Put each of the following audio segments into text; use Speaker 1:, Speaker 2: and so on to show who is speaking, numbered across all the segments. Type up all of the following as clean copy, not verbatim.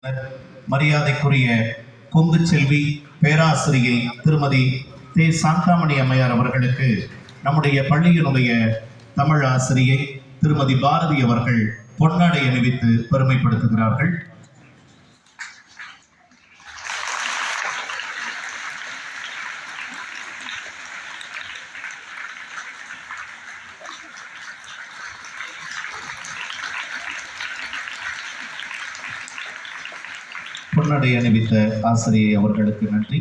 Speaker 1: மரியாதைக்குரிய கொங்கு செல்வி பேராசிரியை திருமதி தே. சாந்தாமணி அம்மையார் அவர்களுக்கு நம்முடைய பள்ளியினுடைய தமிழ் ஆசிரியை திருமதி பாரதி அவர்கள் பொன்னாடை அணிவித்து பெருமைப்படுத்துகிறார்கள். பொன்னாடை அணிவித்த ஆசிரியை அவர்களுக்கு நன்றி.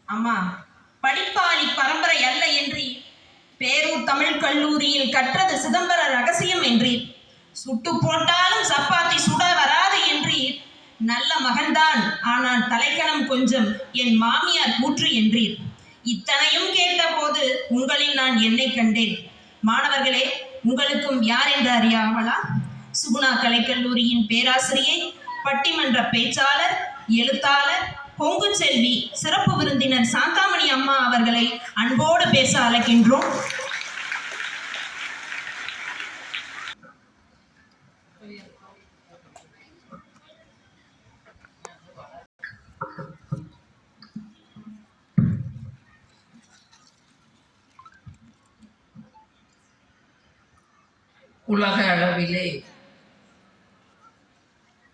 Speaker 2: அம்மா, படிப்பாளி பரம்பரை அல்ல என்றி பேரூர் தமிழ் கல்லூரியில் கற்றது சிதம்பர ரகசியம் என்றி சுட்டு போட்டாலும் சப்பாத்தி சுட வராது என்றி நல்ல மகன்தான் ஆனால் தலைக்கணம் கொஞ்சம் என் மாமியார் கூற்று என்றீர். இத்தனையும் கேட்டபோது உங்களில் நான் என்னை கண்டேன். மாணவர்களே, உங்களுக்கும் யார் என்று அறியாமலா? சுகுணா கலைக்கல்லூரியின் பேராசிரியை, பட்டிமன்ற பேச்சாளர், எழுத்தாளர், கொங்கு செல்வி சிறப்பு விருந்தினர் சாந்தாமணி அம்மா அவர்களை அன்போடு பேச அழைக்கின்றோம்.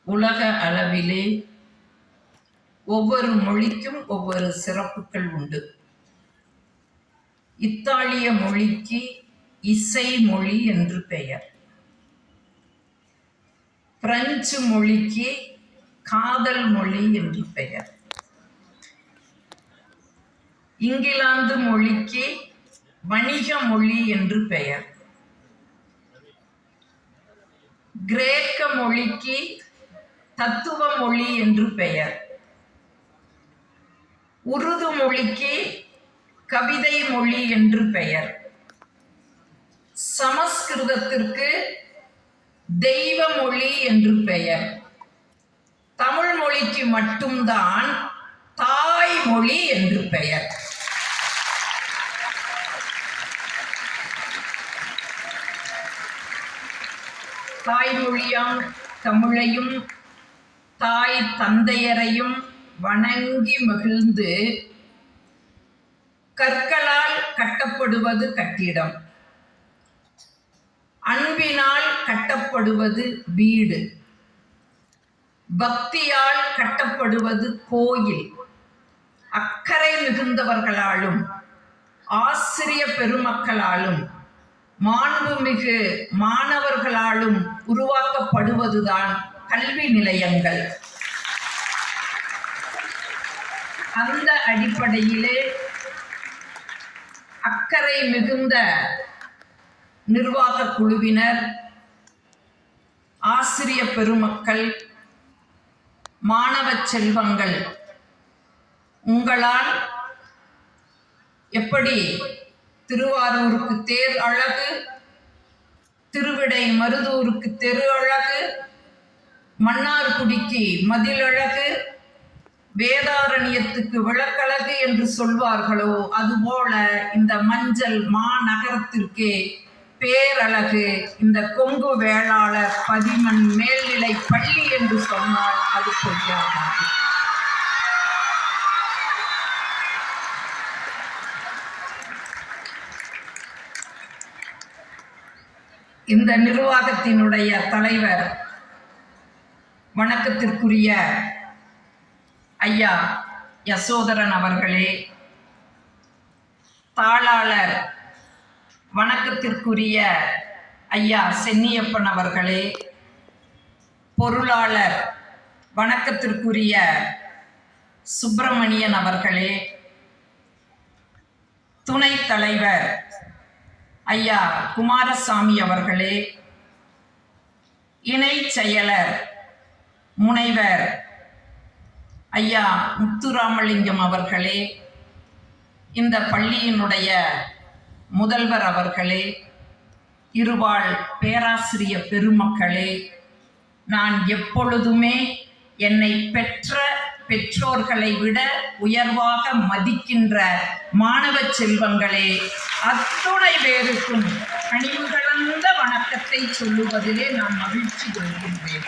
Speaker 3: உலக அளவிலே ஒவ்வொரு மொழிக்கும் ஒவ்வொரு சிறப்புகள் உண்டு. இத்தாலிய மொழிக்கு இசை மொழி என்று பெயர். பிரெஞ்சு மொழிக்கு காதல் மொழி என்று பெயர். இங்கிலாந்து மொழிக்கு வணிக மொழி என்று பெயர். கிரேக்க மொழிக்கு தத்துவ மொழி என்று பெயர். உருது மொழிக்கு கவிதை மொழி என்று பெயர். சமஸ்கிருதத்திற்கு தெய்வ மொழி என்று பெயர். தமிழ் மொழிக்கு மட்டும்தான் தாய்மொழி என்று பெயர். தாய்மொழியாம் தமிழையும் தாய் தந்தையரையும் வணங்கி மகிழ்ந்து கற்களால் கட்டப்படுவது கட்டிடம், அன்பினால் கட்டப்படுவது வீடு, பக்தியால் கட்டப்படுவது கோயில், அக்கறை மிகுந்தவர்களாலும் ஆசிரிய பெருமக்களாலும் மாண்புமிகு மாணவர்களாலும் உருவாக்கப்படுவதுதான் கல்வி நிலையங்கள். அந்த அடிப்படையிலே அக்கறை மிகுந்த நிர்வாக குழுவினர், ஆசிரிய பெருமக்கள், மாணவ செல்வங்கள், உங்களால் எப்படி திருவாரூருக்கு தேர் அழகு, திருவிடை மருதூருக்கு தெரு அழகு, மன்னார்குடிக்கு மதில் அழகு, வேதாரண்யத்துக்கு விளக்கழகு என்று சொல்வார்களோ அதுபோல இந்த மஞ்சள் மாநகரத்திற்கே பேரழகு இந்த கொங்கு வேளாளர் பதிமன் மேல்நிலை பள்ளி என்று சொன்னால் அது பொய்யாகாது. இந்த நிர்வாகத்தினுடைய தலைவர் வணக்கத்திற்குரிய ஐயா யசோதரன் அவர்களே, தாளாளர் வணக்கத்திற்குரிய ஐயா சென்னியப்பன் அவர்களே, பொருளாளர் வணக்கத்திற்குரிய சுப்பிரமணியன் அவர்களே, துணைத் தலைவர் ஐயா குமாரசாமி அவர்களே, இணை செயலர் முனைவர் ஐயா முத்துராமலிங்கம் அவர்களே, இந்த பள்ளியினுடைய முதல்வர் அவர்களே, இருவாள் பேராசிரிய பெருமக்களே, நான் எப்பொழுதுமே என்னை பெற்ற பெற்றோர்களை விட உயர்வாக மதிக்கின்ற மாணவ செல்வங்களே, அத்துணை பேருக்கும் கனிவு கலந்த வணக்கத்தை வணக்கத்தை சொல்லுவதிலே நான் மகிழ்ச்சி கொள்கின்றேன்.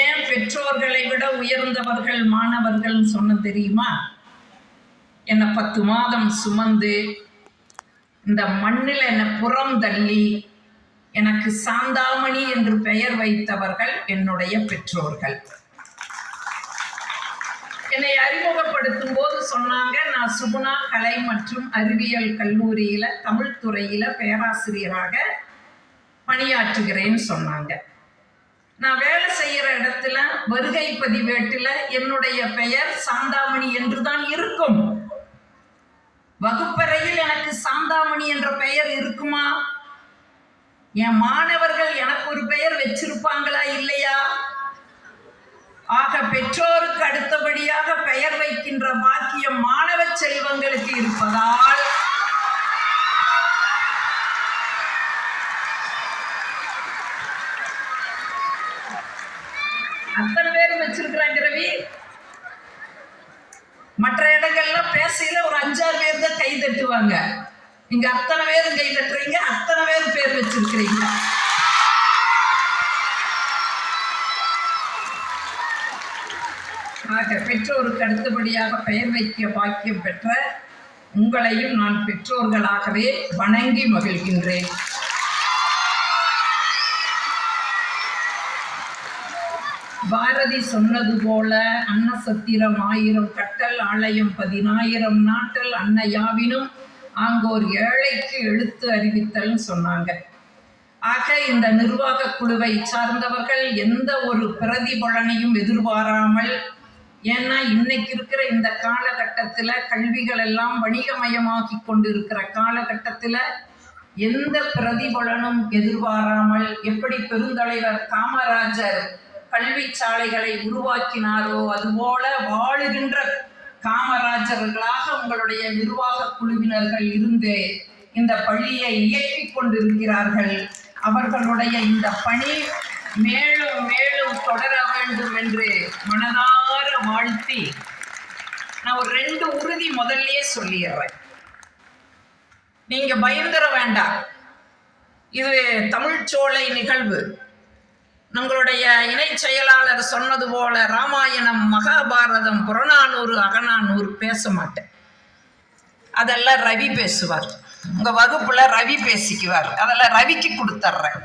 Speaker 3: ஏன் பெற்றோர்களை விட உயர்ந்தவர்கள் மாணவர்கள் சொன்ன தெரியுமா? என்னை 10 மாதம் சுமந்து இந்த மண்ணில் என்னை புறம் தள்ளி எனக்கு சாந்தாமணி என்று பெயர் வைத்தவர்கள் என்னுடைய பெற்றோர்கள். என்னை அறிமுகப்படுத்தும் போது சொன்னாங்க, நான் சுகுணா கலை மற்றும் அறிவியல் கல்லூரியில தமிழ் துறையில பேராசிரியராக பணியாற்றுகிறேன்னு சொன்னாங்க. நான் வேலை செய்யற இடத்துல வருகை பதிவேட்டில் என்னுடைய பெயர் சாந்தாமணி என்றுதான் இருக்கும். வகுப்பறையில் எனக்கு சாந்தாமணி என்ற பெயர் இருக்குமா? என் மாணவர்கள் எனக்கு ஒரு பெயர் வச்சிருப்பாங்களா இல்லையா? ஆக பெற்றோருக்கு அடுத்தபடியாக பெயர் வைக்கின்ற பாக்கியம் மாணவ செல்வங்களுக்கு இருப்பதால் அத்தனை பேரும் வச்சிருக்கிறாங்க ரவி. மற்ற இடங்கள்ல பேசையில ஒரு 5-6 பேர் தான் கை தட்டுவாங்க. நீங்க அத்தனை பேரும் கை தட்டுறீங்க, அத்தனை பேரும் பேர் வச்சிருக்கிறீங்க. ஆக பெற்றோருக்கு அடுத்தபடியாக பெயர் வைக்க பாக்கியம் பெற்ற உங்களையும் நான் பெற்றோர்களாகவே வணங்கி மகிழ்கின்றேன். பாரதி சொன்னது போல அன்னசத்திரம் 1000 கட்டல் ஆலயம் 10,000 நாட்டல் அன்னையாவினும் ஆங்கோர் ஏழைக்கு எழுத்து அறிவித்தல் சொன்னாங்க. ஆக இந்த நிர்வாக குழுவை சார்ந்தவர்கள் எந்த ஒரு பிரதிபலனையும் எதிர்பாராமல், ஏன்னா இன்னைக்கு இருக்கிற இந்த காலகட்டத்தில் கல்விகள் எல்லாம் வணிகமயமாக்கி கொண்டிருக்கிற காலகட்டத்தில் எந்த பிரதிபலனும் எதிர்பாராமல் எப்படி பெருந்தலைவர் காமராஜர் கல்வி சாலைகளை உருவாக்கினாரோ அதுபோல வாழுகின்ற காமராஜர்களாக உங்களுடைய நிர்வாக குழுவினர்கள் இருந்து இந்த பள்ளியை இயக்கிக் கொண்டிருக்கிறார்கள். அவர்களுடைய இந்த பணி மேலும் மேலும் தொடர வேண்டும் என்று மனதார வாழ்த்தி நான் ஒரு 2 உறுதி முதல்லயே சொல்லிடுறேன். நீங்க பயந்துட வேண்டாம். இது தமிழ்ச்சோலை நிகழ்வு. நம்மளுடைய இணை செயலாளர் சொன்னது போல ராமாயணம், மகாபாரதம், புறநானூறு, அகநானூறு பேச மாட்டேன். அதெல்லாம் ரவி பேசுவார். உங்க வகுப்புல ரவி பேசிக்குவார். அதெல்லாம் ரவிக்கு கொடுத்துட்றேன்.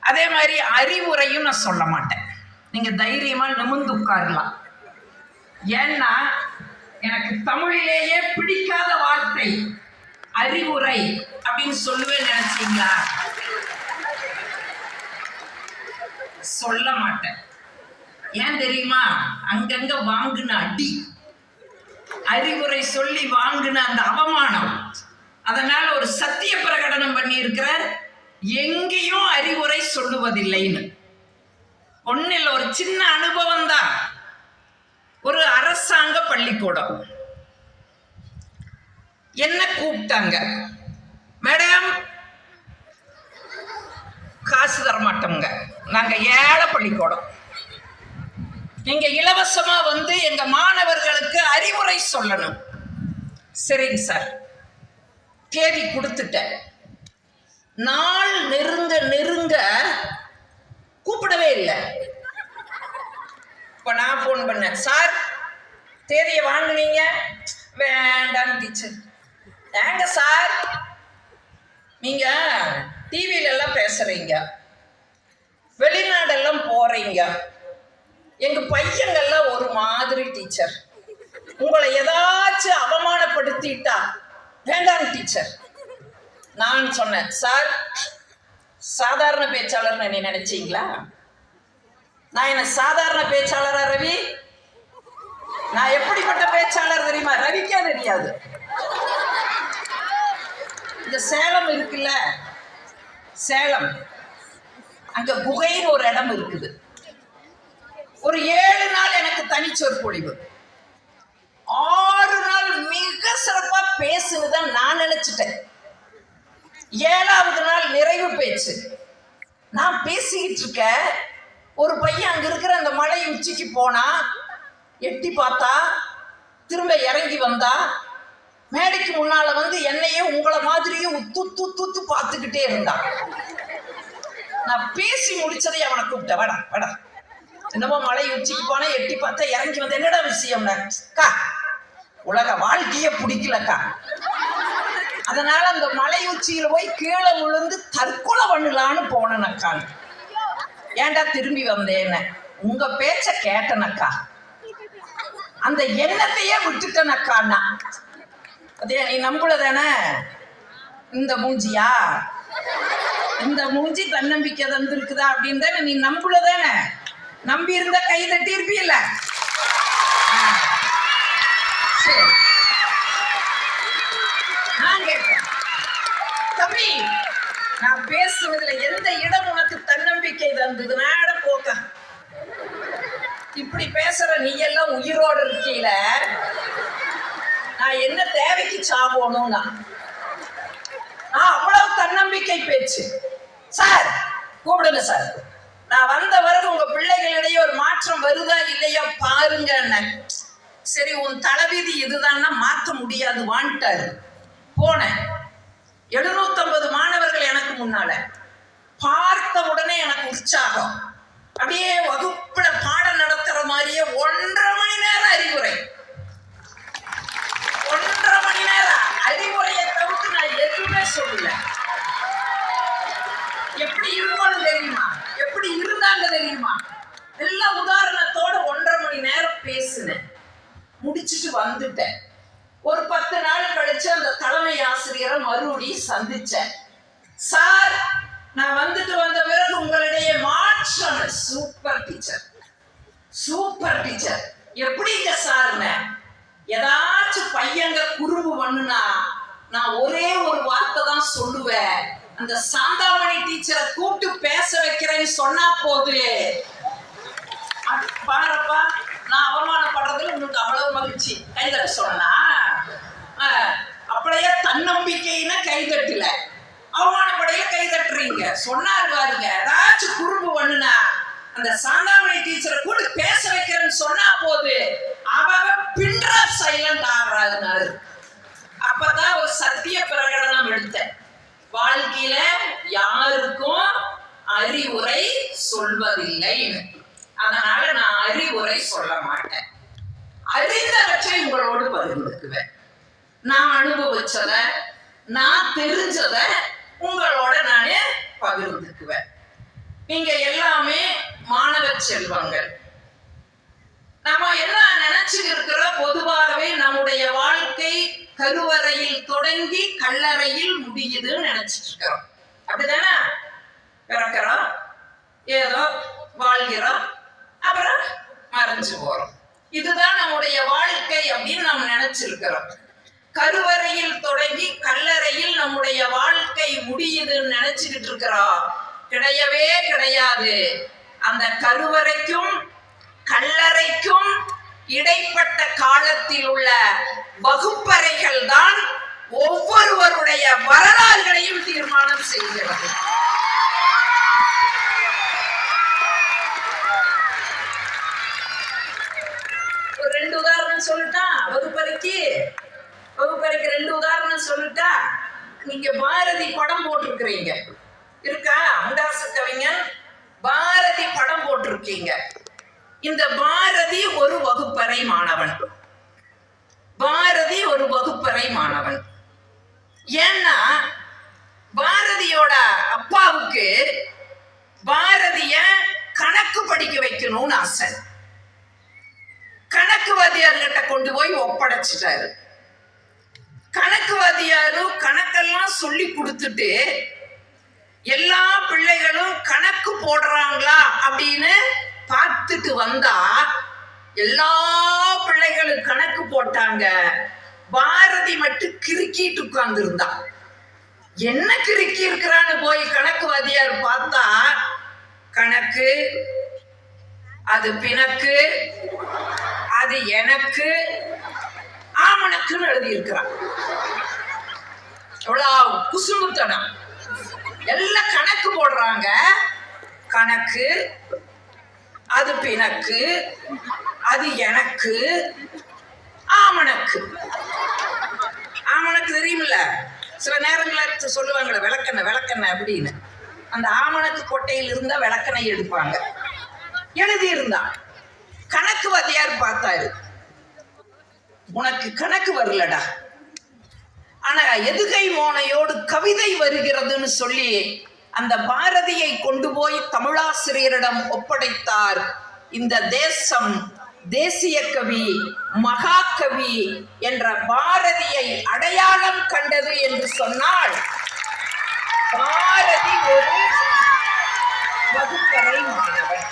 Speaker 3: அதே மாதிரி அறிவுரையும் நான் சொல்ல மாட்டேன். நீங்க தைரியமா நிமிர்ந்து உட்காரலாம். ஏன்னா எனக்கு தமிழிலேயே பிடிக்காத வார்த்தை அறிவுரை அப்படின்னு சொல்லுவேன்னு நினைச்சீங்களா? சொல்ல மாட்டேன். ஏன் தெரியுமா? அங்கங்க வாங்குன அடி, அறிவுரை சொல்லி வாங்குன அந்த அவமானம். அதனால ஒரு சத்திய பிரகடனம் பண்ணி இருக்கிற, எங்கேயும் அறிவுரை சொல்லுவதில்லைன்னு. ஒன்னில் ஒரு சின்ன அனுபவம் தான். ஒரு அரசாங்க பள்ளிக்கூடம் என்ன கூப்பிட்டாங்க, மேடம் காசு தர மாட்டோங்க, நாங்க ஏழை பள்ளிக்கூடம், நீங்க இலவசமா வந்து எங்க மாணவர்களுக்கு அறிவுரை சொல்லணும். சரிங்க சார், தேதி கொடுத்துட்டேன். நாள் நெருங்க நெருங்க கூப்பிடவே இல்லை. இப்ப நான் போன் பண்ணேன், சார் தேதியை வாங்கினீங்க? வேண்டாம் டீச்சர். ஏங்க சார், நீங்க டிவில எல்லாம் பேசுறீங்க, வெளிநாடெல்லாம் போறீங்க, எங்க பையங்கள்லாம் ஒரு மாதிரி டீச்சர், உங்களை ஏதாச்சும் அவமானப்படுத்திட்டா வேண்டாம் டீச்சர். நான் சொன்னேன், சார் சாதாரண பேச்சாளர் நீ நினைச்சீங்களா? நான் என்ன சாதாரண பேச்சாளரா ரவி? நான் எப்படிப்பட்ட பேச்சாளர் தெரியுமா? ரவிக்கே தெரியாது. இந்த சேலம் இருக்குல்ல, சேலம் அங்க குகைன்னு ஒரு இடம் இருக்குது. ஒரு 7 நாள் எனக்கு தனிச்சொற்பொழிவு, 6 நாள் மிக சிறப்பா பேசுனதான் நான் நினைச்சிட்டேன். 7வது நாள் நிறைவு பேச்சு. நான் பேசிக்கிட்டு இருக்க, ஒரு பையன் அங்க இருக்கிற அந்த மலை உச்சிக்கு போனா, எட்டி பார்த்தா, திரும்ப இறங்கி வந்தா, மேடைக்கு முன்னால வந்து என்னையே உங்களை மாதிரியே உத்து பார்த்துக்கிட்டே இருந்தான். நான் பேசி முடிச்சதை அவனை கூப்பிட்டேன், வாடா வாடா. என்னமோ மலை உச்சிக்கு போனா எட்டி பார்த்தா இறங்கி வந்து என்னடா விஷயம்னா, அக்கா உலக வாழ்க்கையே பிடிக்கலக்கா, அதனால அந்த மலை உச்சியில போய் கீழே விழுந்து தற்கொலை பண்ணலான்னு போனேனக்கா. ஏன்டா திரும்பி வந்தேன்னு, உங்க பேச்ச கேட்டனக்கா, அந்த எண்ணத்தையே விட்டுட்டனக்கான்னா. அதே நீ நம்புல தானே இந்த மூஞ்சியா, இந்த மூஞ்சி தன்னம்பிக்கை தந்துருக்குதா அப்படின்னு தானே நீ நம்புல தானே. நம்பி இருந்தா கை தட்டி இருப்பீல்ல. சரி, நான் கேட்டேன், தம்பி நான் பேசுவதுல எந்த இடம் உனக்கு தன்னம்பிக்கை தந்தது? நாட போக்க இப்படி பேசுற நீ எல்லாம் உயிரோடு இருக்கீல, நான் என்ன தேவைக்கு சாவோணும்னா அவ்வளவு தன்னம்பிக்கை பேச்சு. சார் கூப்பிடுங்க சார், நான் வந்த பிறகு உங்க பிள்ளைகளிடையே ஒரு மாற்றம் வருதா இல்லையா பாருங்க. சரி உன் தலைவிதி இதுதான்னா மாற்ற முடியாது வான்ட்டாரு. போனேன், 750 மாணவர்கள் எனக்கு முன்னால. பார்த்த உடனே எனக்கு உற்சாகம், அப்படியே வகுப்புல பாடம் நடத்துற மாதிரியே 1.5 மணி நேரம் அறிவுரை. 1.5 மணி நேரம் அறிவுரையை தவிர்த்து நான் எதுவுமே சொல்லல. எப்படி இருக்கணும் தெரியுமா, எப்படி இருந்தாங்க தெரியுமா, எல்லா உதாரணத்தோட 1.5 மணி நேரம் பேசினேன். முடிச்சுட்டு வந்துட்டேன். ஒரு 10 நாள் கழிச்சு அந்த தலைமை ஆசிரியரை மறுபடியும் சந்திச்சேன். சார் நான் வந்துட்டு வந்த பிறகு உங்களிடையே மாற்றம். Super teacher, super teacher. எப்படிங்க சார்னு, ஏதாச்சும் பையங்க குறும்பு பண்ணுனா நான் ஒரே ஒரு வார்த்தை தான் சொல்லுவேன், அந்த சாந்தாமணி டீச்சரை கூப்பிட்டு பேச வைக்கிறேன்னு சொன்னா போது. பாருப்பா, நான் அவமானப்படுறதுல உங்களுக்கு அவ்வளவு மகிழ்ச்சி. கைதட்ட சொன்னா அப்படியே தன்னம்பிக்கைன்னா கைதட்டல, அவமானப்படையில கைதட்டுறீங்க. சொன்னாரு பாருங்க, ஏதாச்சும் குறும்பு பண்ணுனா அந்த சாந்தாமணி டீச்சரை கூட பேச வைக்கிறேன்னு சொன்னா போது அவ பின்றா சைலண்ட் ஆகுறாரு. அப்பதான் ஒரு சத்திய பிரகடனம் எடுத்தேன், வாழ்க்கையில யாருக்கும் அறிவுரை சொல்வதில்லை, அதனால நான் அறிவுரை சொல்ல மாட்டேன், அறிந்தவற்றை உங்களோடு பகிர்ந்துக்குவேன். நான் அனுபவிச்சத, நான் தெரிஞ்சத உங்களோட நானே பகிர்ந்துக்குவேன். நீங்க எல்லாமே மாணவ செல்வங்கள். நம்ம என்ன நினைச்சுட்டு இருக்கிறோம், பொதுவாகவே நம்முடைய வாழ்க்கை கருவறையில் தொடங்கி கல்லறையில் முடியுதுன்னு நினைச்சிட்டு இருக்கிறோம். அப்படிதானே? பிறக்கிறோம், ஏதோ வாழ்கிறோம், அப்புறம் மறைஞ்சு போறோம். இதுதான் நம்முடைய வாழ்க்கை அப்படின்னு நம்ம நினைச்சிருக்கிறோம். கருவறையில் தொடங்கி கல்லறையில் நம்முடைய வாழ்க்கை முடியுதுன்னு நினைச்சுக்கிட்டு இருக்கிறோம். கிடையவே கிடையாது. அந்த கருவறைக்கும் கல்லறைக்கும் இடைப்பட்ட காலத்தில் உள்ள வகுப்பறைகள் தான் ஒவ்வொருவருடைய வரலாறுகளையும் தீர்மானம் செய்கிறது. ஒரு 2 உதாரணம் சொல்லிட்டா, வகுப்பறைக்கு 2 உதாரணம் சொல்லிட்டா. நீங்க பாரதி படம் போட்டிருக்கிறீங்க இருக்கா, முண்டாசு கவிஞன் பாரதி படம் போட்டிருக்கீங்க. இந்த பாரதி ஒரு வகுப்பறை மாணவன், பாரதி ஒரு வகுப்பறை மாணவன். ஏன்னா பாரதியோட அப்பாவுக்கு பாரதிய கணக்கு படிக்க வைக்கணும்னு ஆசை. கணக்கு வாத்தியார்கிட்ட கொண்டு போய் ஒப்படைச்சிட்டாரு. கணக்கு வாத்தியாரும் கணக்கெல்லாம் சொல்லி கொடுத்துட்டு எல்லா பிள்ளைகளும் கணக்கு போடுறாங்களா அப்படின்னு பார்த்துட்டு வந்தா எல்லா பிள்ளைகளும் கணக்கு போட்டாங்க. பாரதி மட்டும் கிறுக்கிட்டு உட்கார்ந்து இருந்தா. என்ன கிறுக்கி இருக்கிறான்னு போய் கணக்கு வாத்தியார் பார்த்தா, கணக்கு அது பிணக்கு, அது எனக்கு, ஆமணக்குன்னு எழுதி இருக்கிறான். எவ்வளவு குசும்புத்தனம். எல்லாம் கணக்கு போடுறாங்க, கணக்கு அது பிணக்கு, அது எனக்கு, ஆமணக்கு. ஆமணக்கு தெரியுமில்ல, சில நேரங்களில் சொல்லுவாங்களே விளக்கெண்ணெய் விளக்கெண்ணெய் அப்படின்னு. அந்த ஆமணக்கு கொட்டையில் இருந்த விளக்கெண்ணெய் எடுப்பாங்க. எழுதியிருந்தான். கணக்கு வாத்தியார் பார்த்தாரு, உனக்கு கணக்கு வரலடா, ஆனா எதுகை மோனையோடு கவிதை வருகிறதுன்னு சொல்லி அந்த பாரதியை கொண்டு போய் தமிழாசிரியரிடம் ஒப்படைத்தார். இந்த தேசம் தேசிய கவி, மகாகவி என்ற பாரதியை அடையாளம் கண்டது என்று சொன்னால் பாரதி ஒரு வகுப்பறை மாணவன்.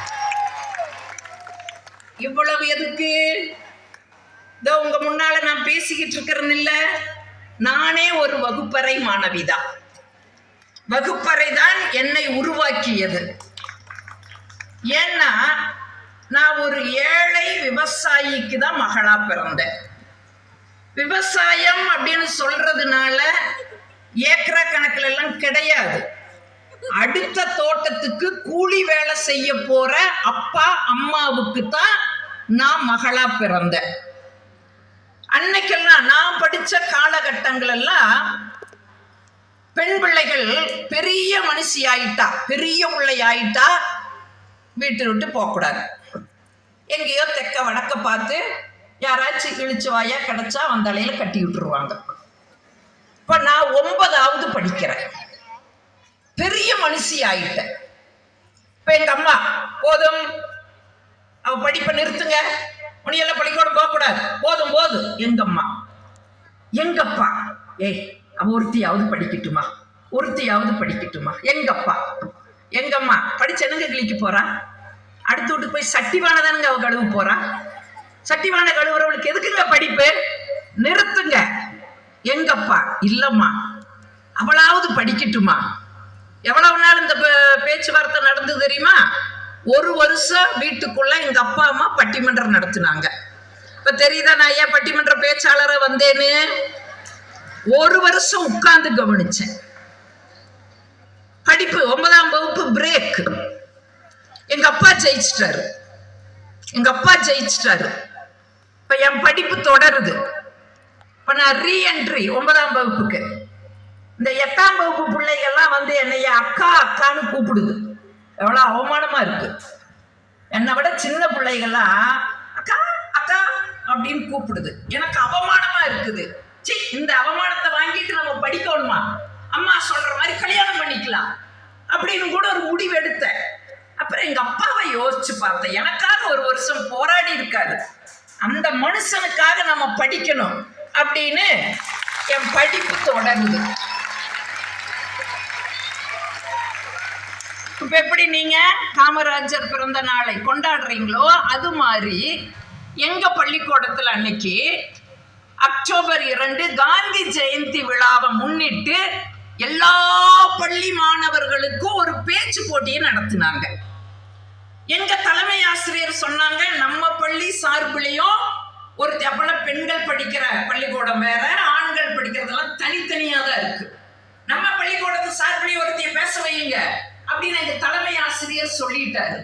Speaker 3: இவ்வளவு எதுக்கு? இதோ உங்க முன்னால நான் பேசிக்கிட்டு இருக்கிறேன்னு இல்ல, நானே ஒரு வகுப்பறை மாணவிதான். வகுப்பறை தான் என்னை உருவாக்கியது. ஏன்னா நான் ஒரு ஏழை விவசாயிக்கு தான் மகளா பிறந்தேன். விவசாயம் அப்படின்னு சொல்றதுனால ஏக்கரா கணக்குல எல்லாம் கிடையாது. அடுத்த தோட்டத்துக்கு கூலி வேலை செய்ய போற அப்பா அம்மாவுக்கு தான் நான் மகளா பிறந்தேன். அன்னைக்கெல்லாம் நான் படிச்ச காலகட்டங்கள் எல்லாம் பெண் பிள்ளைகள் பெரிய மனுஷி ஆயிட்டா, பெரிய பிள்ளை ஆயிட்டா வீட்டு விட்டு போகக்கூடாது. எங்கேயோ தெக்க வடக்க பார்த்து யாராச்சும் இழிச்சு வாயா கிடைச்சா அந்த அலையில கட்டி விட்டுருவாங்க. இப்ப நான் 9வது படிக்கிறேன், பெரிய மனுஷி ஆயிட்டேன். இப்ப எங்க அம்மா, போதும் அவ படிப்பை நிறுத்துங்க, உனியெல்லாம் பள்ளிக்கூடம் போகக்கூடாது, போதும் போதும். எங்க அம்மா, எங்கப்பா, ஏய் அவ ஒருத்தியாவது படிக்கட்டுமா, ஒருத்தியாவது படிக்கட்டுமா. எங்கப்பா, எங்கம்மா படிச்சு என்னங்க கிளிக்கு போறா, அடுத்து விட்டு போய் சட்டிவான தானுங்க அவ கழுவு போறா, சட்டிவான கழுவுறவளுக்கு எதுக்குங்க படிப்பு, நிறுத்துங்க. எங்கப்பா, இல்லம்மா அவளாவது படிக்கட்டுமா. எவ்வளவு நாள் இந்த பேச்சுவார்த்தை நடந்தது தெரியுமா? 1 வருஷம் வீட்டுக்குள்ள எங்க அப்பா அம்மா பட்டிமன்றம் நடத்தினாங்க. இப்ப தெரியுதா நான் ஏன் பட்டிமன்ற பேச்சாளரை வந்தேன்னு? 1 வருஷம் உட்கார்ந்து கவனிச்சேன். படிப்பு 9ஆம் வகுப்பு பிரேக். எங்க அப்பா ஜெயிச்சிட்டாரு, எங்க அப்பா ஜெயிச்சிட்டாரு. இப்ப என் படிப்பு தொடருது. இப்ப நான் ரீஎன்ட்ரி 9ஆம் வகுப்புக்கு. இந்த 8ஆம் வகுப்பு பிள்ளைகள்லாம் வந்து என்னைய அக்கா அக்கான்னு கூப்பிடுது. எவ்வளவு அவமானமா இருக்கு. என்னை விட சின்ன பிள்ளைகள்லாம் அக்கா அக்கா அப்படின்னு கூப்பிடுது. எனக்கு அவமானமா இருக்குது. சி, இந்த அவமானத்தை வாங்கிட்டு நம்ம படிக்கணுமா? அம்மா சொல்ற மாதிரி கல்யாணம் பண்ணிக்கலாம் அப்படின்னு கூட ஒரு முடிவு எடுத்தேன். அப்புறம் எங்க அப்பாவை யோசிச்சு பார்த்தேன். எனக்காக 1 வருஷம் போராடி இருக்காரு, அந்த மனுஷனுக்காக நம்ம படிக்கணும் அப்படின்னு என் படிப்பு தொடருது. இப்ப எப்படி நீங்க காமராஜர் பிறந்த நாளை கொண்டாடுறீங்களோ அது மாதிரி எங்க பள்ளிக்கூடத்துல அன்னைக்கு அக்டோபர் 2 காந்தி ஜெயந்தி விழாவை முன்னிட்டு எல்லா பள்ளி மாணவர்களுக்கும் ஒரு பேச்சு போட்டியை நடத்தினாங்க. எங்க தலைமை ஆசிரியர் சொன்னாங்க, நம்ம பள்ளி சார்பிலையும் ஒரு அப்பெல்லாம் பெண்கள் படிக்கிற பள்ளிக்கூடம் வேற, ஆண்கள் படிக்கிறதெல்லாம் தனித்தனியா தான் இருக்கு, நம்ம பள்ளிக்கூடத்து சார்பிலையும் ஒருத்தைய பேச வையுங்க அப்படின்னு எங்க தலைமை ஆசிரியர் சொல்லிட்டாரு.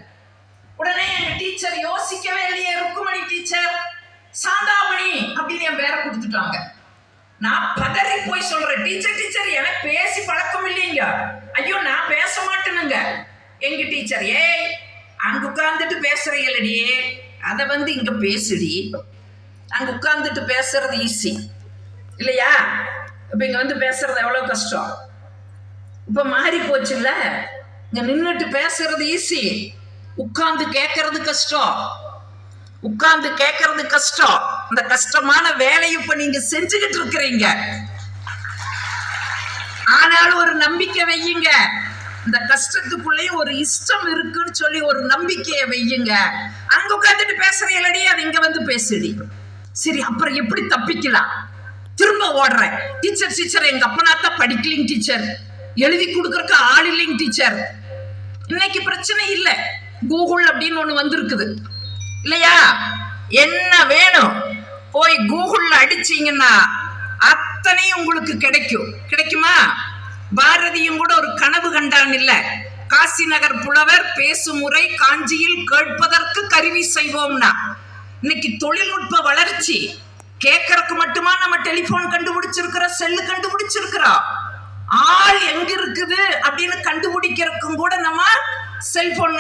Speaker 3: உடனே எங்க டீச்சர் யோசிக்கவே இல்லையே, ருக்குமணி டீச்சர் சாந்தாமணி அப்படின்னு என் பேரை கொடுத்துட்டாங்க. நான் பதறி போய் சொல்றேன், டீச்சர் டீச்சர் எனக்கு பேசி பழக்கம் இல்லைங்க. ஐயோ நான் பேச மாட்டேனுங்க. எங்க டீச்சர், ஏய் அங்க உட்கார்ந்துட்டு பேசுறீங்களடி, அதை வந்து இங்க பேசுடி. அங்க உட்கார்ந்துட்டு பேசுறது ஈஸி இல்லையா? இப்ப இங்க வந்து பேசுறது எவ்வளவு கஷ்டம். இப்ப மாறி போச்சு இல்ல, இங்க நின்னுட்டு பேசுறது ஈஸி, உட்கார்ந்து கேட்கறது கஷ்டம். உட்கார்ந்து கேட்கறது கஷ்டம். இந்த கஷ்டமான வேலையை இப்ப நீங்க செஞ்சுக்கிட்டு இருக்கிறீங்க. ஆனாலும் ஒரு நம்பிக்கை வையுங்க, இந்த கஷ்டத்துக்குள்ளேயும் ஒரு இஷ்டம் இருக்குன்னு சொல்லி ஒரு நம்பிக்கையை வையுங்க. அங்க உட்காந்துட்டு பேசுறீங்களடி, அது இங்க வந்து பேசுடி. சரி அப்புறம் எப்படி தப்பிக்கலாம்? திரும்ப ஓடுறேன், டீச்சர் டீச்சர் எங்க அப்பனாத்தான் படிக்கலிங்க டீச்சர், எழுதி கொடுக்கறக்கு ஆள் இல்லைங்க டீச்சர். இன்னைக்கு பிரச்சனை இல்லை, கூகுள் அப்படின்னு ஒண்ணு வந்திருக்குது இல்லையா? என்ன வேணும் போய் கூகுள்ல அடிச்சீங்கன்னா அத்தனையும் உங்களுக்கு கிடைக்கும். கிடைக்குமா? பாரதியும் கூட ஒரு கனவு கண்டான் இல்ல, காசி நகர் புலவர் பேசும் முறை காஞ்சியில் கேட்பதற்கு கருவி செய்வோம்னா. இன்னைக்கு தொழில்நுட்ப வளர்ச்சி, கேட்கறதுக்கு மட்டுமா நம்ம டெலிபோன் கண்டுபிடிச்சிருக்கிறோம், செல்லு கண்டுபிடிச்சிருக்கிறோம். ஆள் எங்க இருக்குது அப்படின்னு கண்டுபிடிக்கிறதுக்கும் கூட நம்ம செல்போன்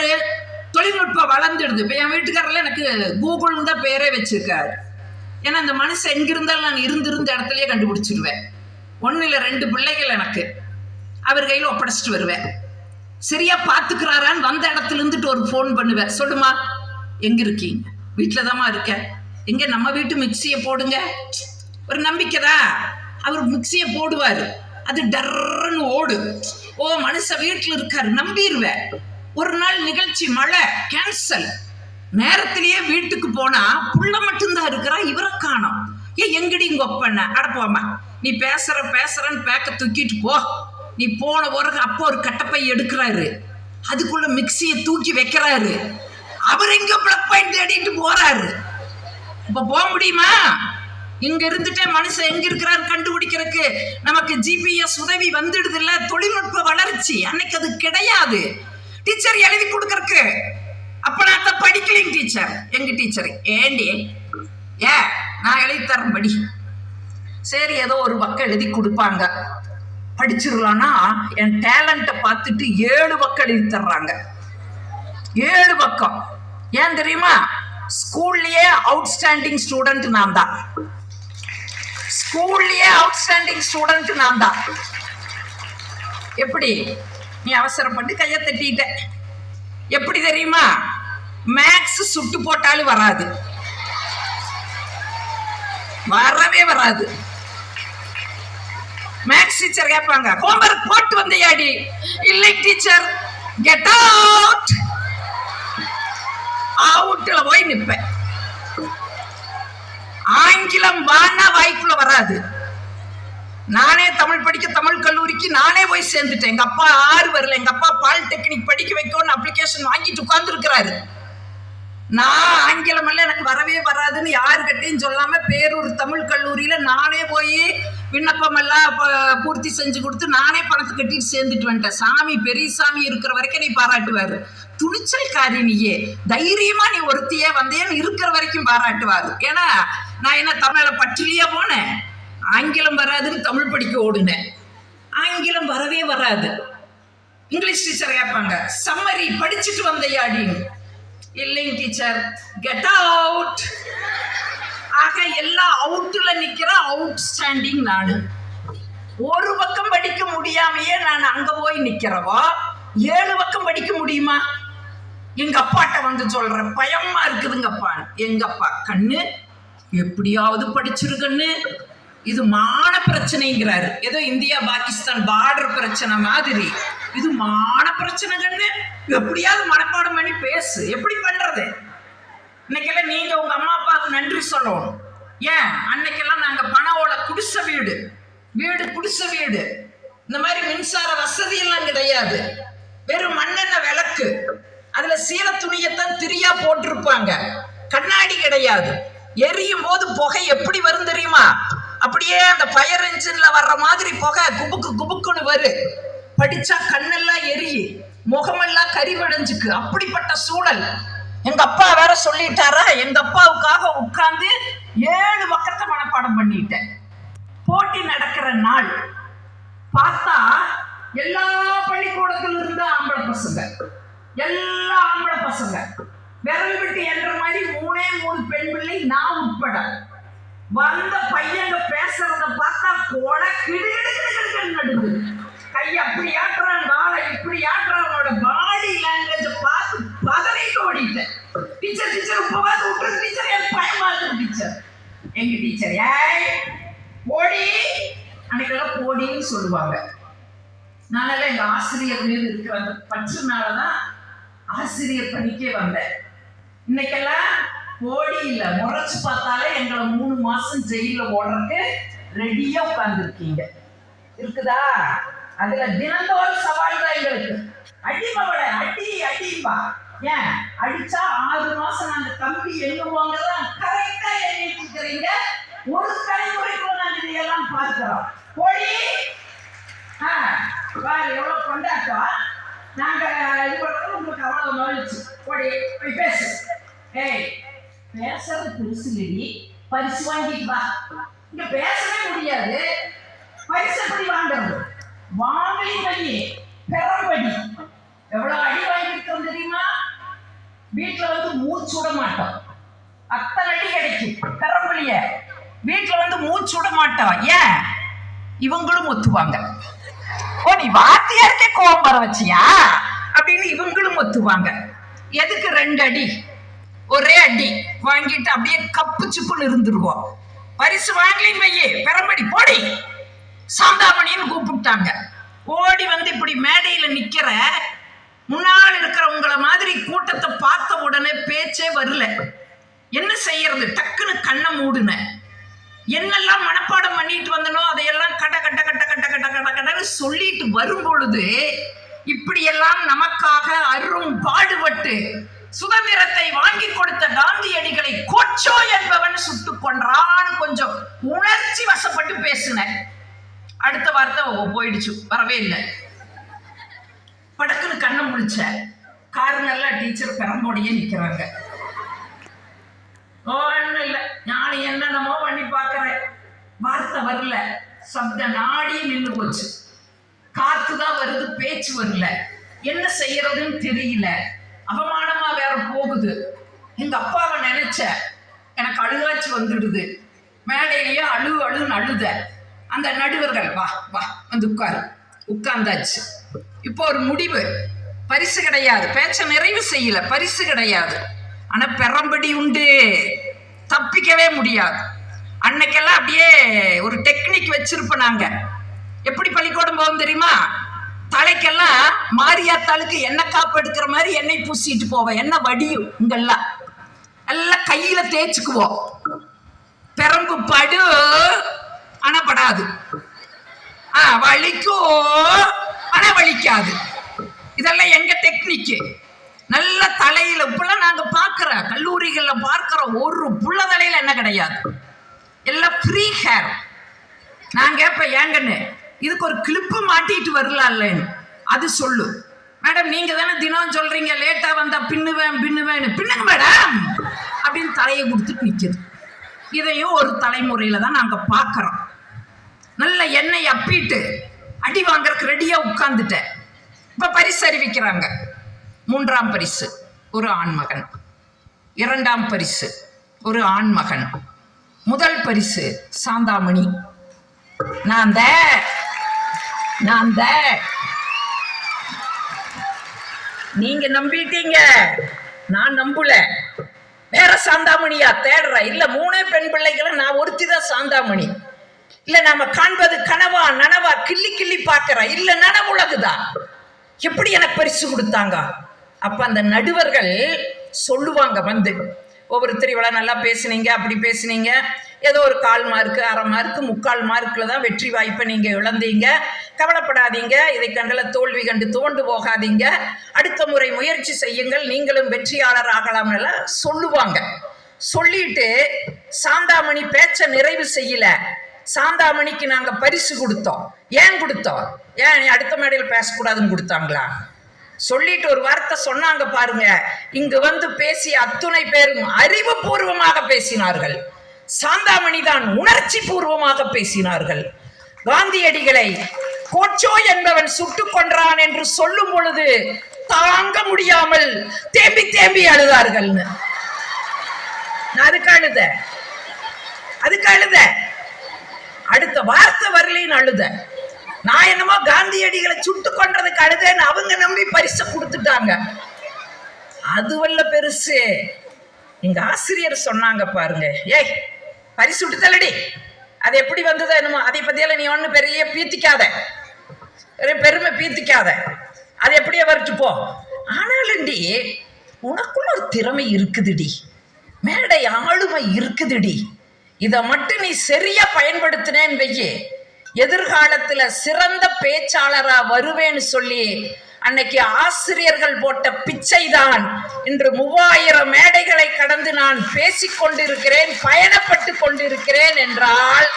Speaker 3: தொழில்நுட்பம் வளர்ந்துடுது. இப்போ என் வீட்டுக்காரர்ல எனக்கு கூகுள்னு தான் பேரே வச்சிருக்காரு. ஏன்னா அந்த மனுஷன் எங்க இருந்தாலும் நான் இருந்த இடத்துலயே கண்டுபிடிச்சிருவேன். 1 இல்ல 2 பிள்ளைகள் எனக்கு, அவர் கையில ஒப்படைச்சிட்டு வருவேன். சரியா பாத்துக்கிறாரான்னு வந்த இடத்துல இருந்துட்டு ஒரு போன் பண்ணுவேன். சொல்லுமா எங்க இருக்கீங்க? வீட்டுலதாம்மா இருக்கேன். எங்க நம்ம வீட்டு மிக்சியை போடுங்க. ஒரு நம்பிக்கை தான். அவர் மிக்சியை போடுவாரு, அது டர்ன்னு ஓடு. ஓ மனுஷன் வீட்டுல இருக்காரு நம்பிடுவேன். ஒரு நாள் நிகழ்ச்சி மழை கேன்சல். நேரத்திலேயே வீட்டுக்கு போனா புள்ள மட்டும்தான் இருக்கிறா, இவரை காணோம். எங்கடி இங்க ஒப்பண்ண? அடப்போமா, நீ பேசுறன்னு பேக்க தூக்கிட்டு போ. நீ போன பிறகு அப்போ ஒரு கட்டப்பை எடுக்கிறாரு, அதுக்குள்ள மிக்சியை தூக்கி வைக்கிறாரு. அவர் எங்க பிளக் பாயிண்ட் தேடிட்டு போறாரு. இப்ப போக முடியுமா? இங்க இருந்துட்டே மனுஷன் எங்க இருக்கிறாரு கண்டுபிடிக்கிறதுக்கு நமக்கு ஜிபிஎஸ் உதவி வந்துடுது இல்ல. தொழில்நுட்ப வளர்ச்சி. அன்னைக்கு அது கிடையாது. டீச்சர் எழுதி கொடுக்கறக்கு அப்ப நான் படிக்கலைங்க டீச்சர். எங்க டீச்சர் ஏண்டி நான் எழுதி தரேன் படி. சரி ஏதோ ஒரு பக்கம் எழுதி கொடுப்பாங்க, படிச்சிடலாம்னா என் டேலண்ட்டை பார்த்துட்டு 7 பக்கம் எழுதி தர்றாங்க. 7 பக்கம். ஏன் தெரியுமா? ஸ்கூல்லயே அவுட்ஸ்டாண்டிங் ஸ்டூடெண்ட் நான் தான். ஸ்கூல்லயே அவுட்ஸ்டாண்டிங் ஸ்டூடெண்ட் நான் தான். எப்படி? நீ அவசரப்பட்டு கையை தட்டிட்ட. எப்படி தெரியுமா? மேக்ஸ் சுட்டு போட்டாலும் வராது, வரவே வராது. மேக்ஸ் டீச்சர் கேட்பாங்க, ஹோம்வொர்க் போட்டு வந்தையாடி? இல்லை டீச்சர். Get out. அவுட்ல போய் நிப்பேன். ஆங்கிலம் வானா வாய்க்குள்ள வராது. நானே தமிழ் படிக்க தமிழ் கல்லூரிக்கு நானே போய் சேர்ந்துட்டேன். எங்க அப்பா 6 வரல. எங்க அப்பா பாலிடெக்னிக் படிக்க வைக்கணும்னு அப்ளிகேஷன் வாங்கிட்டு உட்கார்ந்து இருக்கிறாரு. நான் ஆங்கிலம் எல்லாம் எனக்கு வரவே வராதுன்னு யாருக்கிட்டையும் சொல்லாம பேரூர் தமிழ் கல்லூரியில நானே போய் விண்ணப்பம் எல்லாம் பூர்த்தி செஞ்சு கொடுத்து நானே பணத்தை கட்டிட்டு சேர்ந்துட்டு வந்துட்டேன். சாமி பெரியசாமி இருக்கிற வரைக்கும் நீ பாராட்டுவாரு. துணிச்சல்காரி நீயே, தைரியமா நீ ஒருத்தியே வந்தேன்னு இருக்கிற வரைக்கும் பாராட்டுவாரு. ஏன்னா நான் என்ன தமிழ பற்றிலேயே போனேன். ஆங்கிலம் வராதுன்னு தமிழ் படிக்க ஓடுனேன். ஆங்கிலம் வரவே வராது. இங்கிலீஷ் டீச்சர் கேட்பாங்க, சம்மரி படிச்சுட்டு வந்தையாடின்னு. இல்லைங்க டீச்சர். Get out. ஆக எல்லா அவுட்ல நிக்கிற அவுட் ஸ்டாண்டிங் நானு. ஒரு பக்கம் படிக்க முடியாமையே நான் அங்க போய் நிக்கிறவா 7 பக்கம் படிக்க முடியுமா? எங்க அப்பாட்ட வந்து சொல்றேன், பயமா இருக்குதுங்கப்பா. எங்க அப்பா, கண்ணு எப்படியாவது படிச்சிருக்கண்ணு, இது மான பிரச்சனைங்கிறாரு. ஏதோ இந்தியா பாகிஸ்தான் பார்டர் பிரச்சனை மாதிரி. இது மான பிரச்சனை கண்ணு, எப்படியாவது மனப்பாடம் பண்ணி பேசு. எப்படி பண்றது? இன்னைக்கெல்லாம் நீங்க உங்க அம்மா அப்பாவுக்கு நன்றி சொல்லணும். ஏன் அன்னைக்கெல்லாம் நாங்க பணவோட குடிசை வீடு குடிசை வீடு, இந்த மாதிரி மின்சார வசதி எல்லாம் கிடையாது. வெறும் மண்ணெண்ணெய் விளக்கு, அதுல சீல துணியத்தான் திரியா போட்டிருப்பாங்க. கண்ணாடி கிடையாது. எரியும் போது புகை எப்படி வரும் தெரியுமா? அப்படியே அந்த ஃபயர் என்ஜின்ல வர்ற மாதிரி புகை குபுக்கு குபுக்குன்னு வரும். படிச்சா கண்ணெல்லாம் எரியும், முகமெல்லாம் கரிவடைஞ்சுக்கு. அப்படிப்பட்ட சூழல். எங்க அப்பா வேற சொல்லிட்டாரா, எங்க அப்பாவுக்காக உட்கார்ந்து 7 பக்கத்தை மனப்பாடம் பண்ணிட்டேன். போட்டி நடக்கிற நாள் பார்த்தா எல்லா பள்ளிக்கூடத்துல இருந்து ஆம்பளை பசங்க, எல்லா ஆம்பளை பசங்க விரல் விட்டு என்ற மாதிரி 3 பெண் பிள்ளை, நான் உட்பட. வந்த பையங்க பேசுறத பார்த்தா கொலை கிடுகிடு நடுது. கை அப்படி ஆட்டுறான், நாளை இப்படி ஆட்டுறான். அவனோட பாடி லாங்குவேஜ் பார்த்து பதறிட்டு ஓடிட்டேன். டீச்சர் டீச்சர் உப்பவாது விட்டுரு டீச்சர், எனக்கு பயமா இருக்கு டீச்சர். எங்க டீச்சர் ஏய் போடி, அன்னைக்கெல்லாம் போடின்னு சொல்லுவாங்க. நானெல்லாம் எங்க ஆசிரியர் மீது இருக்கிற அந்த பற்றுனாலதான் ஆசிரியர் பணிக்கே வந்தேன். இன்னைக்கெல்லாம் போடி இல்ல, முறைச்சு பார்த்தாலே எங்களை 3 மாசம் ஜெயில ஓடுறதுக்கு ரெடியா உட்கார்ந்து இருக்கீங்க. இருக்குதா? அதுல தினந்தோறும் சவால் தான் எங்களுக்கு. அடிமவளை அடி அடிப்பா. ஏன் அடிச்சா 6 மாசம் நாங்க தம்பி எண்ணுவாங்கதான் கரெக்டா எண்ணிட்டு இருக்கிறீங்க. ஒரு தலைமுறைக்குள்ள நாங்க இதையெல்லாம் பார்க்கிறோம். போடி பாரு எவ்வளவு கொண்டாட்டம். நாங்க இது பண்றது உங்களுக்கு அவ்வளவு மகிழ்ச்சி. போடி போய் பேசு. ஏய் பேசுறது பெருசு இல்லடி, பரிசு வாங்கிட்டு வா. இங்க பேசவே முடியாது. பரிசு எப்படி வாங்குறது? வாங்கலி வழி பெறம்படி எவ்வளவு அடி வாங்கிருக்கோம் தெரியுமா? வீட்டுல வந்து மூச்சு விட மாட்டோம், அத்தனை அடி கிடைக்கும். பெறம்படிய வீட்டுல வந்து மூச்சு விட மாட்டோம். ஏன்? இவங்களும் ஒத்துவாங்க. ஓ, நீ வாத்தியாருக்கே கோபம் வர வச்சியா அப்படின்னு இவங்களும் ஒத்துவாங்க. எதுக்கு 2 அடி? ஒரே அடி வாங்கிட்டு அப்படியே கப்பு சுப்புன்னு இருந்துருவோம். பரிசு வாங்கலின்னு வையே, பெறம்படி போடி சாந்தாமணின்னு கூப்பிட்டாங்க. ஓடி வந்து இப்படி மேடையில நிக்கிற முன்னால் இருக்கிறவங்கள மாதிரி கூட்டத்தை பார்த்த உடனே பேச்சே வரல. என்ன செய்யறது? டக்குன்னு கண்ணை மூடுன. என்னெல்லாம் மனப்பாடம் பண்ணிட்டு வந்தனோ அதையெல்லாம் கட்ட கட்ட கட்ட கட்ட கட்ட கட்ட கட்டன்னு சொல்லிட்டு வரும் பொழுது இப்படியெல்லாம் நமக்காக அரும் பாடுபட்டு சுதந்திரத்தை வாங்கி கொடுத்த காந்தியடிகளை கோச்சோ என்பவன் சுட்டு கொன்றான்னு கொஞ்சம் உணர்ச்சி வசப்பட்டு பேசின. அடுத்த வார்த்தை போயிடுச்சு, வரவே இல்லை. படக்குன்னு கண்ணை முடிச்ச. காரணம் டீச்சர் பெரம்போடையே நிக்கிறாங்க. ஒன்றும் இல்லை, நான் என்னென்னமோ பண்ணி பார்க்கறேன், வார்த்தை வரல, சப்த நாடி நின்று போச்சு. காத்துதான் வருது, பேச்சு வரல. என்ன செய்யறதுன்னு தெரியல. அவமானமா வேற போகுது. எங்க அப்பாவை நினைச்ச எனக்கு அழுகாச்சு வந்துடுது. மேடையிலேயே அழுன்னு அழுத. அந்த நடுவர்கள் வா வா வந்து உட்காரு. உட்கார்ந்தாச்சு. இப்போ ஒரு முடிவு. பரிசு கிடையாது, பேச்ச நிறைவு செய்யல, பரிசு கிடையாது. ஆனா பெறம்படி உண்டு, தப்பிக்கவே முடியாது. அன்னைக்கெல்லாம் அப்படியே ஒரு டெக்னிக் வச்சிருப்போம் நாங்க. எப்படி பள்ளிக்கூடம் போவோம் தெரியுமா? தலைக்கெல்லாம் மாரியாத்தாளுக்கு எண்ணெய் காப்பு எடுக்கிற மாதிரி எண்ணெய் பூசிட்டு போவோம். எண்ணெய் வடியும் இங்கெல்லாம், எல்லாம் கையில தேய்ச்சுக்குவோம். பெரம்பு படு ஆனா படாது, வலிக்கும் ஆனா வலிக்காது. இதெல்லாம் எங்க டெக்னிக்கு. நல்ல தலையில இப்பெல்லாம் நாங்க பாக்குற கல்லூரிகள்ல பார்க்கிற ஒரு புள்ள தலையில என்ன கிடையாது, எல்லாம் ஃப்ரீ ஹேர். நான் கேட்பேன், ஏங்கன்னு இதுக்கு ஒரு கிளிப்பு மாட்டிட்டு வரலாம்லன்னு. அது சொல்லு மேடம், நீங்க தானே தினம் சொல்றீங்க லேட்டா வந்தா பின்னுவேன் பின்னுங்க மேடம் அப்படின்னு தலையை கொடுத்துட்டு நிக்குது. இதையும் ஒரு தலைமுறையில தான் நாங்க பாக்குறோம். நல்ல எண்ணெய் அப்பிட்டு அடி வாங்கறதுக்கு ரெடியா உட்கார்ந்துட்டேன். இப்ப பரிசு அறிவிக்கிறாங்க. 3ஆம் பரிசு ஒரு ஆண்மகன், 2ஆம் பரிசு ஒரு ஆண்மகன், முதல் பரிசு சாந்தாமணி. நான் நீங்க நம்பிட்டீங்க, நான் நம்பல. வேற சாந்தாமணியா தேடுற? இல்ல, 3 பெண் பிள்ளைகளை நான் ஒருத்திதான் சாந்தாமணி. இல்ல, நாம காண்பது கனவா நனவா கிள்ளி கிள்ளி பாக்குற? இல்ல, நனவுலகுதான். எப்படி எனக்கு பரிசு கொடுத்தாங்க? அப்ப அந்த நடுவர்கள் சொல்லுவாங்க வந்து, ஒவ்வொருத்தர் இவ்வளவு நல்லா பேசுனீங்க, அப்படி பேசுனீங்க, ஏதோ ஒரு 1/4 மார்க்கு 1/2 மார்க்கு 3/4 மார்க்ல தான் வெற்றி வாய்ப்பை நீங்க இழந்தீங்க, கவலைப்படாதீங்க, இதை கண்டல தோல்வி கண்டு துவண்டு போகாதீங்க, அடுத்த முறை முயற்சி செய்யுங்கள், நீங்களும் வெற்றியாளர் ஆகலாம் எல்லாம் சொல்லுவாங்க. சொல்லிட்டு சாந்தாமணி பேச்ச நிறைவு செய்யல. சாந்தாமணிக்கு நாங்க பரிசு கொடுத்தோம். ஏன் கொடுத்தோம்? ஏன் அடுத்த மேடையில் பேசக்கூடாதுன்னு கொடுத்தாங்களா? சொல்லிட்டு ஒரு வார்த்தை சொன்னாங்க பாருங்க. இங்கு வந்து பேசிய அத்துணை பேரும் அறிவுபூர்வமாக பேசினார்கள். சாந்தாமணி தான் உணர்ச்சி பூர்வமாக பேசினார்கள். காந்தியடிகளை கோச்சோ என்பவன் சுட்டுக் கொன்றான் என்று சொல்லும் பொழுது தாங்க முடியாமல் தேம்பி தேம்பி அழுதார்கள். அதுக்கு அழுத அடுத்த வார்த்தை வரலின்னு அழுத. நான் என்னமோ காந்தியடிகளை சுட்டு கொன்றதுக்கு அழுதேன்னு அவங்க நம்பி பரிசு கொடுத்துட்டாங்க. அதுவல்ல பெருசு. எங்க ஆசிரியர் சொன்னாங்க பாருங்க, ஏய் பரிசு விட்டுதல்லடி, அது எப்படி வந்ததோ என்னமோ, அதை பத்தியெல்லாம் நீ ஒண்ணு பெரிய பீத்திக்காத, பெருமை பீத்திக்காத, அது எப்படியே வரட்டு போ. ஆனாலும்டி உனக்குள்ள ஒரு திறமை இருக்குதுடி, மேடை ஆளுமை இருக்குதுடி, இதை மட்டும் நீ சரியா பயன்படுத்தினேன்னு வையே, எதிர்காலத்துல சிறந்த பேச்சாளரா வருவேன்னு சொல்லி அன்னைக்கு ஆசிரியர்கள் போட்ட பிச்சை தான் இன்று 3000 மேடைகளை கடந்து நான் பேசிக் கொண்டிருக்கிறேன், பயணப்பட்டு கொண்டிருக்கிறேன் என்றால்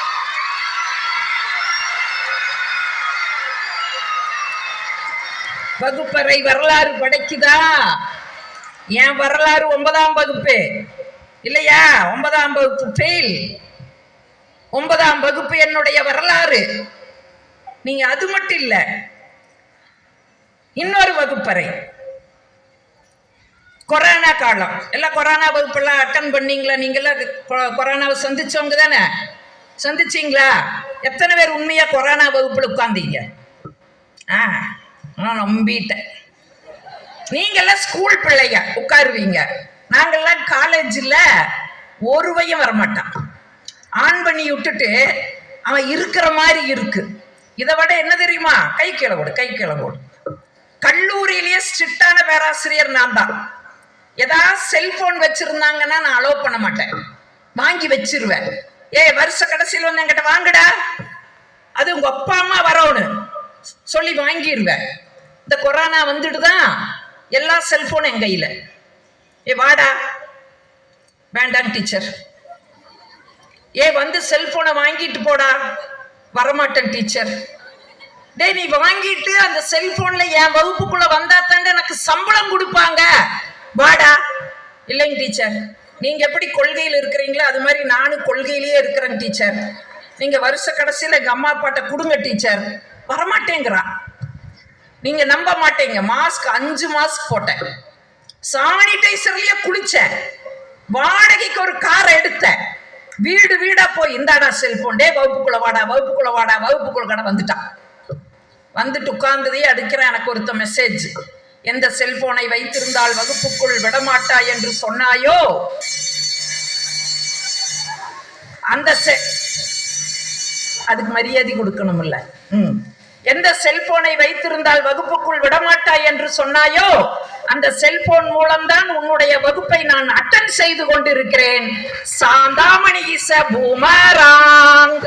Speaker 3: வகுப்பறை வரலாறு படைக்குதா? என் வரலாறு 9ஆம் வகுப்பு. இல்லையா? 9ஆம் வகுப்பு ஃபெயில். 9ஆம் வகுப்பு என்னுடைய வரலாறு. நீங்க அது மட்டும் இல்ல, இன்னொரு வகுப்பறை கொரோனா காலம். எல்லாம் கொரோனா வகுப்பெல்லாம் அட்டன் பண்ணீங்களா? நீங்களாம் கொரோனாவை சந்திச்சவங்க தானே? சந்திச்சீங்களா? எத்தனை பேர் உண்மையா கொரோனா வகுப்புல உட்கார்ந்தீங்க? நான் நம்பிட்டேன். நீங்கெல்லாம் ஸ்கூல் பிள்ளைங்க உட்காருவீங்க. நாங்கெல்லாம் காலேஜில் ஒரு பையன் வரமாட்டான். ஆன் பண்ணி விட்டுட்டு அவன் இருக்கிற மாதிரி இருக்கு. இதை விட என்ன தெரியுமா? கை கீழே போடு, கை கீழே போடு. கல்லூரியிலேயே ஸ்ட்ரிக்டான பேராசிரியர் நான் தான். ஏதாவது செல்போன் வச்சிருந்தாங்கன்னா நான் அலோவ் பண்ண மாட்டேன், வாங்கி வச்சிருவேன். வருஷ கடைசியில் வந்து என்கிட்ட வாங்கடா, அது உங்க அப்பா அம்மா வரணும் சொல்லி வாங்கிடுவேன். இந்த கொரோனா வந்துட்டு தான் எல்லா செல்போனும் என் கையில. வாடா, வேண்டாம் டீச்சர். வந்து செல்போனை வாங்கிட்டு போடா, வரமாட்டேன் டீச்சர். நீ வாங்கிட்டு அந்த செல்போன்ல என் வகுப்புக்குள்ள வந்தா தாண்ட எனக்கு சம்பளம் கொடுப்பாங்க, வாடா. இல்லைங்க டீச்சர், நீங்க எப்படி கொள்கையில் இருக்கிறீங்களோ அது மாதிரி நானும் கொள்கையிலேயே இருக்கிறேன் டீச்சர். நீங்க வருஷ கடைசியில எங்க அம்மா அப்பாட்ட கொடுங்க டீச்சர். வரமாட்டேங்கிறான். நீங்க நம்ப மாட்டீங்க, மாஸ்க் 5 மாஸ்க் போட்டேன், சானிடைசர்லயே குளிச்சேன், வாடகைக்கு ஒரு காரை எடுத்தேன், வீடு வீடா போய் இந்தாடா செல்போன், வகுப்புக்குள்ள வாடா, வகுப்புக்குள்ள வாடா, வகுப்புக்குள்ள கடை வந்துட்டான். வந்துட்டு உட்கார்ந்ததே அடிக்கிறேன். எனக்கு ஒருத்த மெசேஜ், எந்த செல்போனை வைத்திருந்தால் வகுப்புக்குள் விடமாட்டாய் என்று சொன்னாயோ அந்த அதுக்கு மரியாதை கொடுக்கணும்ல. எந்த செல்போனை வைத்திருந்தால் வகுப்புக்குள் விடமாட்டாய் என்று சொன்னாயோ அந்த செல்போன் மூலம்தான் உன்னுடைய வகுப்பை நான் அட்டன் செய்து கொண்டிருக்கிறேன். சாந்தாமணி இஸ் எ பூமராங்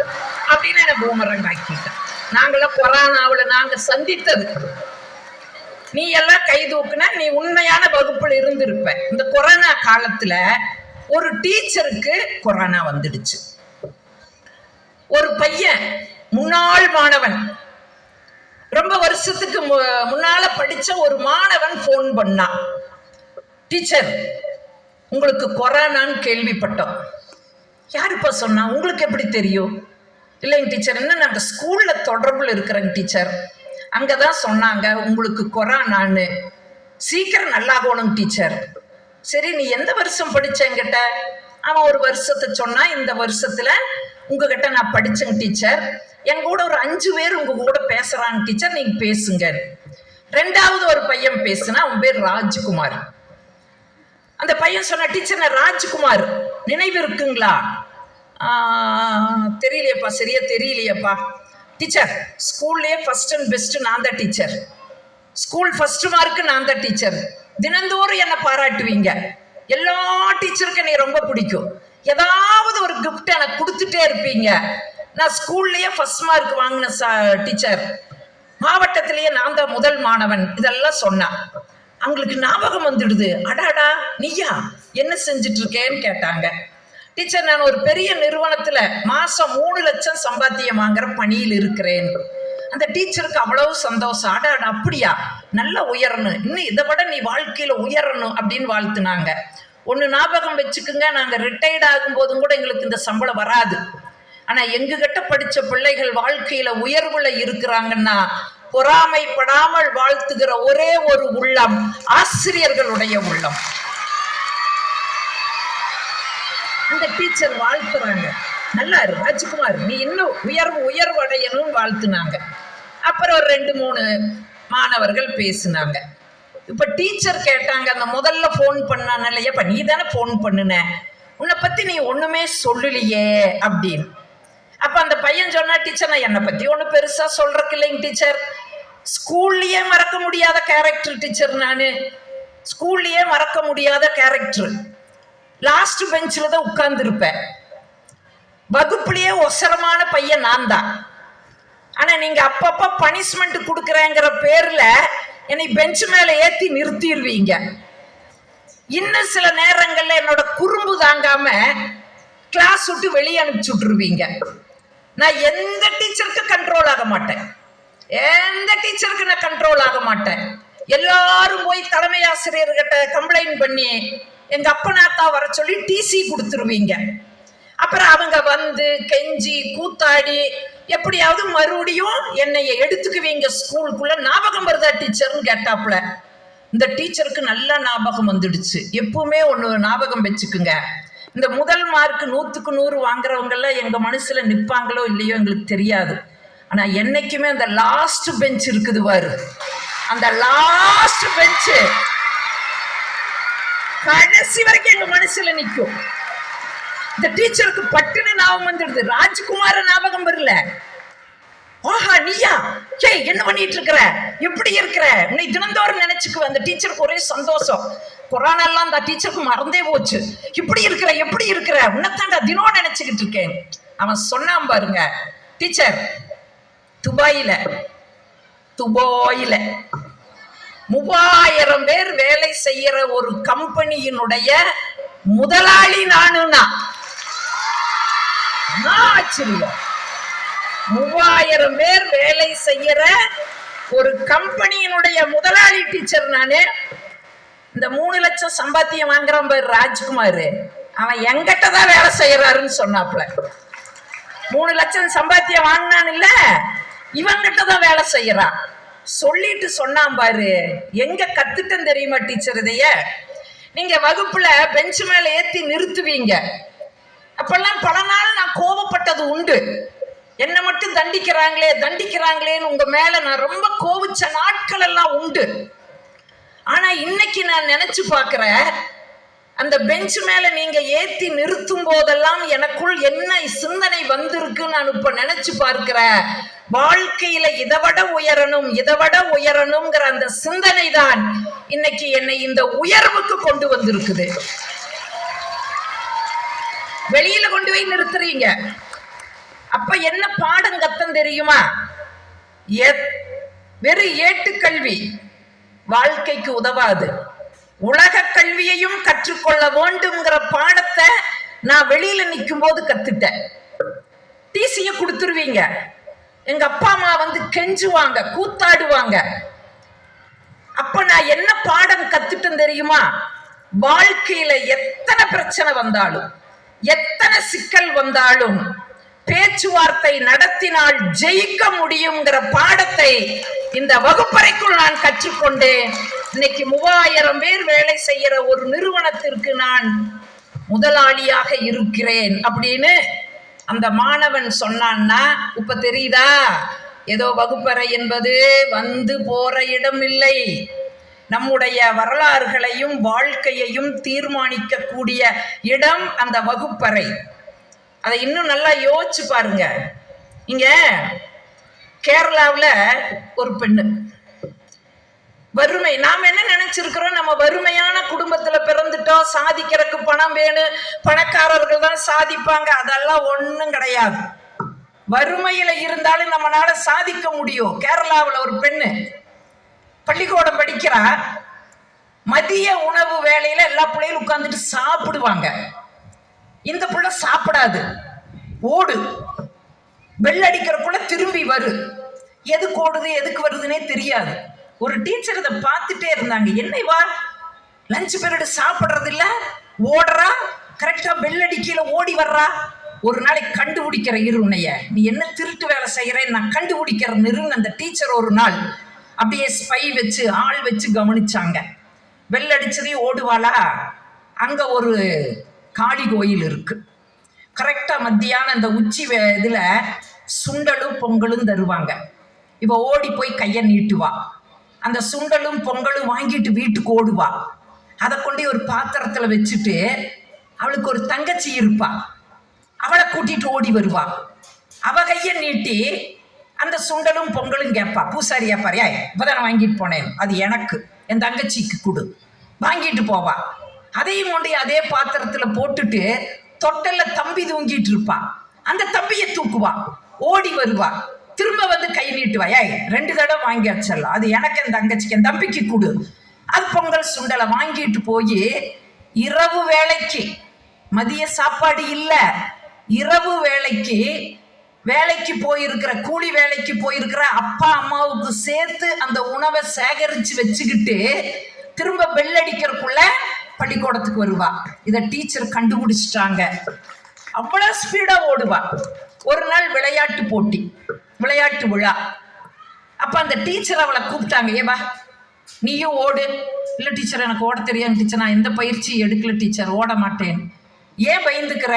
Speaker 3: அப்படின்னு என்ன பூமரங் ஆக்கிட்டேன். நாங்களாம் கொரோனாவுல நாங்க சந்தித்தது. நீ எல்லாம் கை தூக்குன, நீ உண்மையான வகுப்புல இருந்திருப்ப. இந்த கொரோனா காலத்துல ஒரு டீச்சருக்கு கொரோனா வந்துடுச்சு. ஒரு பையன், முன்னாள் மாணவன், ரொம்ப வருஷத்துக்கு முன்னால படிச்ச ஒரு மாணவன் போன் பண்ணான். டீச்சர், உங்களுக்கு கொரோனான்னு கேள்விப்பட்டோம். யாருப்பா சொன்னா? உங்களுக்கு எப்படி தெரியும்? இல்லைங்க டீச்சர், என்ன நாங்க ஸ்கூல்ல தொடர்புல இருக்கிறேங்க டீச்சர், அங்கதான் சொன்னாங்க உங்களுக்கு கொரோனான்னு. சீக்கிரம் நல்லாகணும் டீச்சர். சரி, நீ எந்த வருஷம் படிச்சேங்கிட்ட? அவன் ஒரு வருஷத்தை சொன்னா. இந்த வருஷத்துல உங்ககிட்ட நான் படிச்சேங்க டீச்சர், என் கூட ஒரு 5 பேர் உங்க கூட பேசுறாங்க டீச்சர், நீங்க பேசுங்க. 2வது ஒரு பையன் பேசுனா, அவன் பேர் ராஜ்குமார். அந்த பையன் சொன்ன, டீச்சர் நான் ராஜ்குமார், நினைவு இருக்குங்களா? தெரியலையப்பா, சரியா தெரியலையப்பா. டீச்சர், ஸ்கூல்லேயே ஃபர்ஸ்ட் அண்ட் பெஸ்ட் நான் தான் டீச்சர், ஸ்கூல் ஃபர்ஸ்ட் மார்க்கு நான் தான் டீச்சர், தினந்தோறும் என்னை பாராட்டுவீங்க, எல்லா டீச்சருக்கும் என்னை ரொம்ப பிடிக்கும், ஏதாவது ஒரு கிஃப்ட் எனக்கு கொடுத்துட்டே இருப்பீங்க, நான் ஸ்கூல்லேயே ஃபர்ஸ்ட் மார்க் வாங்கின டீச்சர், மாவட்டத்திலேயே நான் தான் முதல் மாணவன், இதெல்லாம் சொன்னான். அவங்களுக்கு ஞாபகம் வந்துடுது, அடாடா நீயா, என்ன செஞ்சுட்டு இருக்கேன்னு கேட்டாங்க. டீச்சர், நான் ஒரு பெரிய நிறுவனத்துல மாசம் 3 லட்சம் சம்பாத்தியம் வாங்குற பணியில் இருக்கிறேன். அந்த டீச்சருக்கு அவ்வளவு சந்தோஷம். அடாடா அப்படியா, நல்லா உயரணும், இன்னும் இதை விட நீ வாழ்க்கையில உயரணும் அப்படின்னு வாழ்த்துனாங்க. ஒன்று ஞாபகம் வச்சுக்குங்க, நாங்கள் ரிட்டையர்ட் ஆகும் போதும் கூட எங்களுக்கு இந்த சம்பளம் வராது. ஆனா எங்ககிட்ட படிச்ச பிள்ளைகள் வாழ்க்கையில உயர்வுல இருக்கிறாங்கன்னா பொறாமைப்படாமல் வாழ்த்துகிற ஒரே ஒரு உள்ளம் ஆசிரியர்களுடைய உள்ளம். அந்த டீச்சர் வாழ்த்துறாங்க, நல்லா இரு ராஜ்குமார், நீ இன்னும் உயர்வு அடையணும்னு வாழ்த்துனாங்க. அப்புறம் ஒரு 2-3 மாணவர்கள் பேசினாங்க. இப்ப டீச்சர் கேட்டாங்க, அந்த முதல்ல போன் பண்ணான இல்லையாப்பா, நீ தானே போன் பண்ணுன, உன்னை பத்தி நீ ஒண்ணுமே சொல்லலையே அப்படின்னு. அப்ப அந்த பையன் சொன்னா, டீச்சர் நான் என்னை பத்தி ஒண்ணு பெருசா சொல்றதுக்கு இல்லைங்க டீச்சர், ஸ்கூல்லயே மறக்க முடியாத கேரக்டர் டீச்சர், நானு ஸ்கூல்லயே மறக்க முடியாத கேரக்டர், லாஸ்ட் பெஞ்சில் தான் உட்கார்ந்து இருப்பேன், வகுப்புலயே ஒசரமான பையன் நான் தான். ஆனா நீங்க அப்பப்ப பனிஷ்மெண்ட் கொடுக்குறேங்கிற பேர்ல என்னை பெஞ்ச் மேல ஏத்தி நிறுத்திடுவீங்க. இன்னும் சில நேரங்கள்ல என்னோட குறும்பு தாங்காம கிளாஸ் விட்டு வெளியே அனுப்பிச்சு விட்டுருவீங்க. நான் எந்த டீச்சருக்கு கண்ட்ரோல் ஆக மாட்டேன், எந்த டீச்சருக்கு நான் கண்ட்ரோல் ஆக மாட்டேன். எல்லாரும் போய் தலைமை ஆசிரியர்கிட்ட கம்ப்ளைண்ட் பண்ணி எங்க அப்பனாத்தா வர சொல்லி டிசி கொடுத்துருவீங்க. அப்புறம் அவங்க வந்து கெஞ்சி கூத்தாடி எப்படியாவது மறுபடியும் என்னைய எடுத்துக்குவீங்க ஸ்கூலுக்குள்ள. ஞாபகம் வருதா டீச்சர்னு கேட்டாப்புல. இந்த டீச்சருக்கு நல்லா ஞாபகம் வந்துடுச்சு. எப்பவுமே ஒண்ணு ஞாபகம் வச்சுக்குங்க, இந்த முதல் மார்க் 100க்கு 100 வாங்குறவங்க எல்லாம் எங்க மனசுல நிப்பாங்களோ இல்லையோ எங்களுக்கு தெரியாது. ஆனா என்னைக்குமே அந்த லாஸ்ட் பெஞ்ச் இருக்குது பாரு, அந்த லாஸ்ட் பெஞ்ச் கடைசி வரைக்கும் எங்க மனசுல நிக்கும். இந்த டீச்சருக்கு பட்டுன்னு ஞாபகம் வந்துடுது. ராஜ்குமார ஞாபகம் வரல. ஓஹா நீயா, ஏய் என்ன பண்ணிட்டு இருக்கிற, எப்படி இருக்கிற, உன்னை தினந்தோறும் நினைச்சுக்குவேன். அந்த டீச்சருக்கு ஒரே சந்தோஷம். கொரோனா எல்லாம் அந்த டீச்சருக்கு மறந்தே போச்சு. இப்படி இருக்கிற, எப்படி இருக்கிற, உன்னைத்தாண்டா தினம் நினைச்சுக்கிட்டு இருக்கேன். அவன் சொன்னான் பாருங்க, டீச்சர் துபாயில 3000 பேர் வேலை செய்யற ஒரு கம்பெனியினுடைய முதலாளி நானுன்னா ஆச்சரியம். 3000 பேர் வேலை செய்யற ஒரு கம்பெனியினுடைய முதலாளி டீச்சர் நானு. இந்த 3 லட்சம் சம்பாத்தியம் வாங்குறான் பாரு ராஜ்குமார், அவன் எங்கிட்ட தான் வேலை செய்யறாருன்னு சொன்னாப்ல. 3 லட்சம் சம்பாத்தியம் வாங்கினான் இல்ல, இவங்கிட்ட தான் வேலை செய்யறான் சொல்லிட்டு சொன்னான் பாரு. எங்க கத்துட்டேன் தெரியுமா டீச்சர் இதைய? நீங்க வகுப்புல பெஞ்ச் மேல ஏத்தி நிறுத்துவீங்க. அப்பெல்லாம் பல நாள் நான் கோபப்பட்டது உண்டு. என்ன மட்டும் தண்டிக்கிறாங்களேன்னு உங்க மேல நான் ரொம்ப கோவிச்ச நாட்கள் எல்லாம் உண்டு. ஆனா இன்னைக்கு நான் நினைச்சு பாக்குறேன், அந்த பெஞ்ச் மேல நீங்க ஏத்தி நிறுத்தும் போதெல்லாம் எனக்குள் என்ன சிந்தனை வந்திருக்கு நான் இப்ப நினைச்சு பார்க்கிறேன். வாழ்க்கையில இதைவிட உயரணும்ங்கிற அந்த சிந்தனை தான் இன்னைக்கு என்னை இந்த உயர்வுக்கு கொண்டு வந்திருக்குது. வெளியில கொண்டு போய் நிறுத்துறீங்க. அப்ப என்ன பாடம் கத்தம் தெரியுமா? வெறும் ஏட்டுக்கல்வி வாழ்க்கைக்கு உதவாது. உலக கல்வியையும் கற்றுக்கொள்ள வேண்டும்ங்கிற பாடத்தை நான் வெளியில நிற்கும் போது கத்துட்டேன். டிசிய கொடுத்துருவீங்க. எங்க அப்பா அம்மா வந்து கெஞ்சுவாங்க, கூத்தாடுவாங்க. அப்ப நான் என்ன பாடம் கத்துட்டேன் தெரியுமா? வாழ்க்கையில எத்தனை பிரச்சனை வந்தாலும், எத்தனை சிக்கல் வந்தாலும் பேச்சுவார்த்தை நடத்தினால் ஜெயிக்க முடியுங்கிற பாடத்தை இந்த வகுப்பறைக்குள் நான் கற்றுக்கொண்டேன். இன்னைக்கு 3000 பேர் வேலை செய்யற ஒரு நிறுவனத்திற்கு நான் முதலாளியாக இருக்கிறேன் அப்படின்னு அந்த மாணவன் சொன்னான்னா இப்ப தெரியுதா? ஏதோ வகுப்பறை என்பது வந்து போற இடம் இல்லை. நம்முடைய வரலாறுகளையும் வாழ்க்கையையும் தீர்மானிக்க கூடிய இடம் அந்த வகுப்பறை. அதை இன்னும் நல்லா யோசிச்சு பாருங்க. இங்க கேரளாவில் ஒரு பெண்ணு வறுமை, நாம என்ன நினைச்சிருக்கிறோம், நம்ம வறுமையான குடும்பத்துல பிறந்துட்டோம், சாதிக்கிறதுக்கு பணம் வேணும், பணக்காரர்கள் தான் சாதிப்பாங்க. அதெல்லாம் ஒண்ணும் கிடையாது. வறுமையில இருந்தாலும் நம்மளால சாதிக்க முடியும். கேரளாவில் ஒரு பெண்ணு பள்ளிக்கூடம் படிக்கிறா. மதிய உணவு வேளையில எல்லா பிள்ளைகளும் உட்கார்ந்துட்டு சாப்பிடுவாங்க. இந்த பிள்ளை சாப்பிடாது, ஓடு. வெள்ளடிக்கிறக்குள்ள திரும்பி வரு. எதுக்கு ஓடுது எதுக்கு வருதுன்னே தெரியாது. ஒரு டீச்சர் இதை பார்த்துட்டே இருந்தாங்க. என்னைவா லஞ்ச் பீரியட் சாப்பிட்றது இல்ல, ஓடுறா, கரெக்டா வெள்ளடிக்கையில ஓடி வர்றா. ஒரு நாளைக்கு கண்டுபிடிக்கிற இரு உன்னைய, நீ என்ன திருட்டு வேலை செய்யறேன்னு நான் கண்டுபிடிக்கிற நிறுன்னு அந்த டீச்சர் ஒரு நாள் அப்படியே ஸ்பை வச்சு ஆள் வச்சு கவனிச்சாங்க. வெள்ளடிச்சதையும் ஓடுவாளா. அங்க ஒரு காளி கோயில் இருக்கு. கரெக்டா மத்தியான அந்த உச்சி இதுல சுண்டலும் பொங்கலும் தருவாங்க. இவ ஓடி போய் கையை நீட்டுவா. அந்த சுண்டலும் பொங்கலும் வாங்கிட்டு வீட்டுக்கு ஓடுவா. அதை கொண்டு ஒரு பாத்திரத்துல வச்சுட்டு அவளுக்கு ஒரு தங்கச்சி இருப்பா, அவளை கூட்டிட்டு ஓடி வருவா. அவ கையை நீட்டி அந்த சுண்டலும் பொங்கலும் கேட்பா. பூசாரியா பாரியா, இப்பதான் வாங்கிட்டு போனேன், அது எனக்கு, என் தங்கச்சிக்கு கொடு. வாங்கிட்டு போவா. அதையும் கொண்டு அதே பாத்திரத்துல போட்டுட்டு தொட்டல்ல தம்பி தூங்கிட்டு இருப்பா. அந்த தம்பியை தூக்குவா, ஓடி வருவா, திரும்ப வந்து கை நீட்டுவா. 2 தடவை வாங்கி வச்சிடலாம், அது எனக்கு, என் தங்கச்சிக்கு, என் தம்பிக்கு கொடு. அது பொங்கல் சுண்டலை வாங்கிட்டு போய் இரவு வேலைக்கு, மதிய சாப்பாடு இல்ல, இரவு வேலைக்கு போயிருக்கிற, கூலி வேலைக்கு போயிருக்கிற அப்பா அம்மாவுக்கு சேர்த்து அந்த உணவை சேகரிச்சு வச்சுக்கிட்டு திரும்ப பெல் அடிக்கிறதுக்குள்ள பள்ளிக்கூடத்துக்கு வருவா. இதை டீச்சர் கண்டுபிடிச்சிட்டாங்க. அவ்வளோ ஸ்பீடா ஓடுவா. ஒரு நாள் விளையாட்டு போட்டி, விளையாட்டு விழா. அப்ப அந்த டீச்சர் அவளை கூப்பிட்டாங்க, ஏவா நீயும் ஓடு. இல்லை டீச்சர் எனக்கு ஓட தெரியாது டீச்சர், நான் எந்த பயிற்சியும் எடுக்கல டீச்சர், ஓட மாட்டேன். ஏன் பயந்துக்கிற?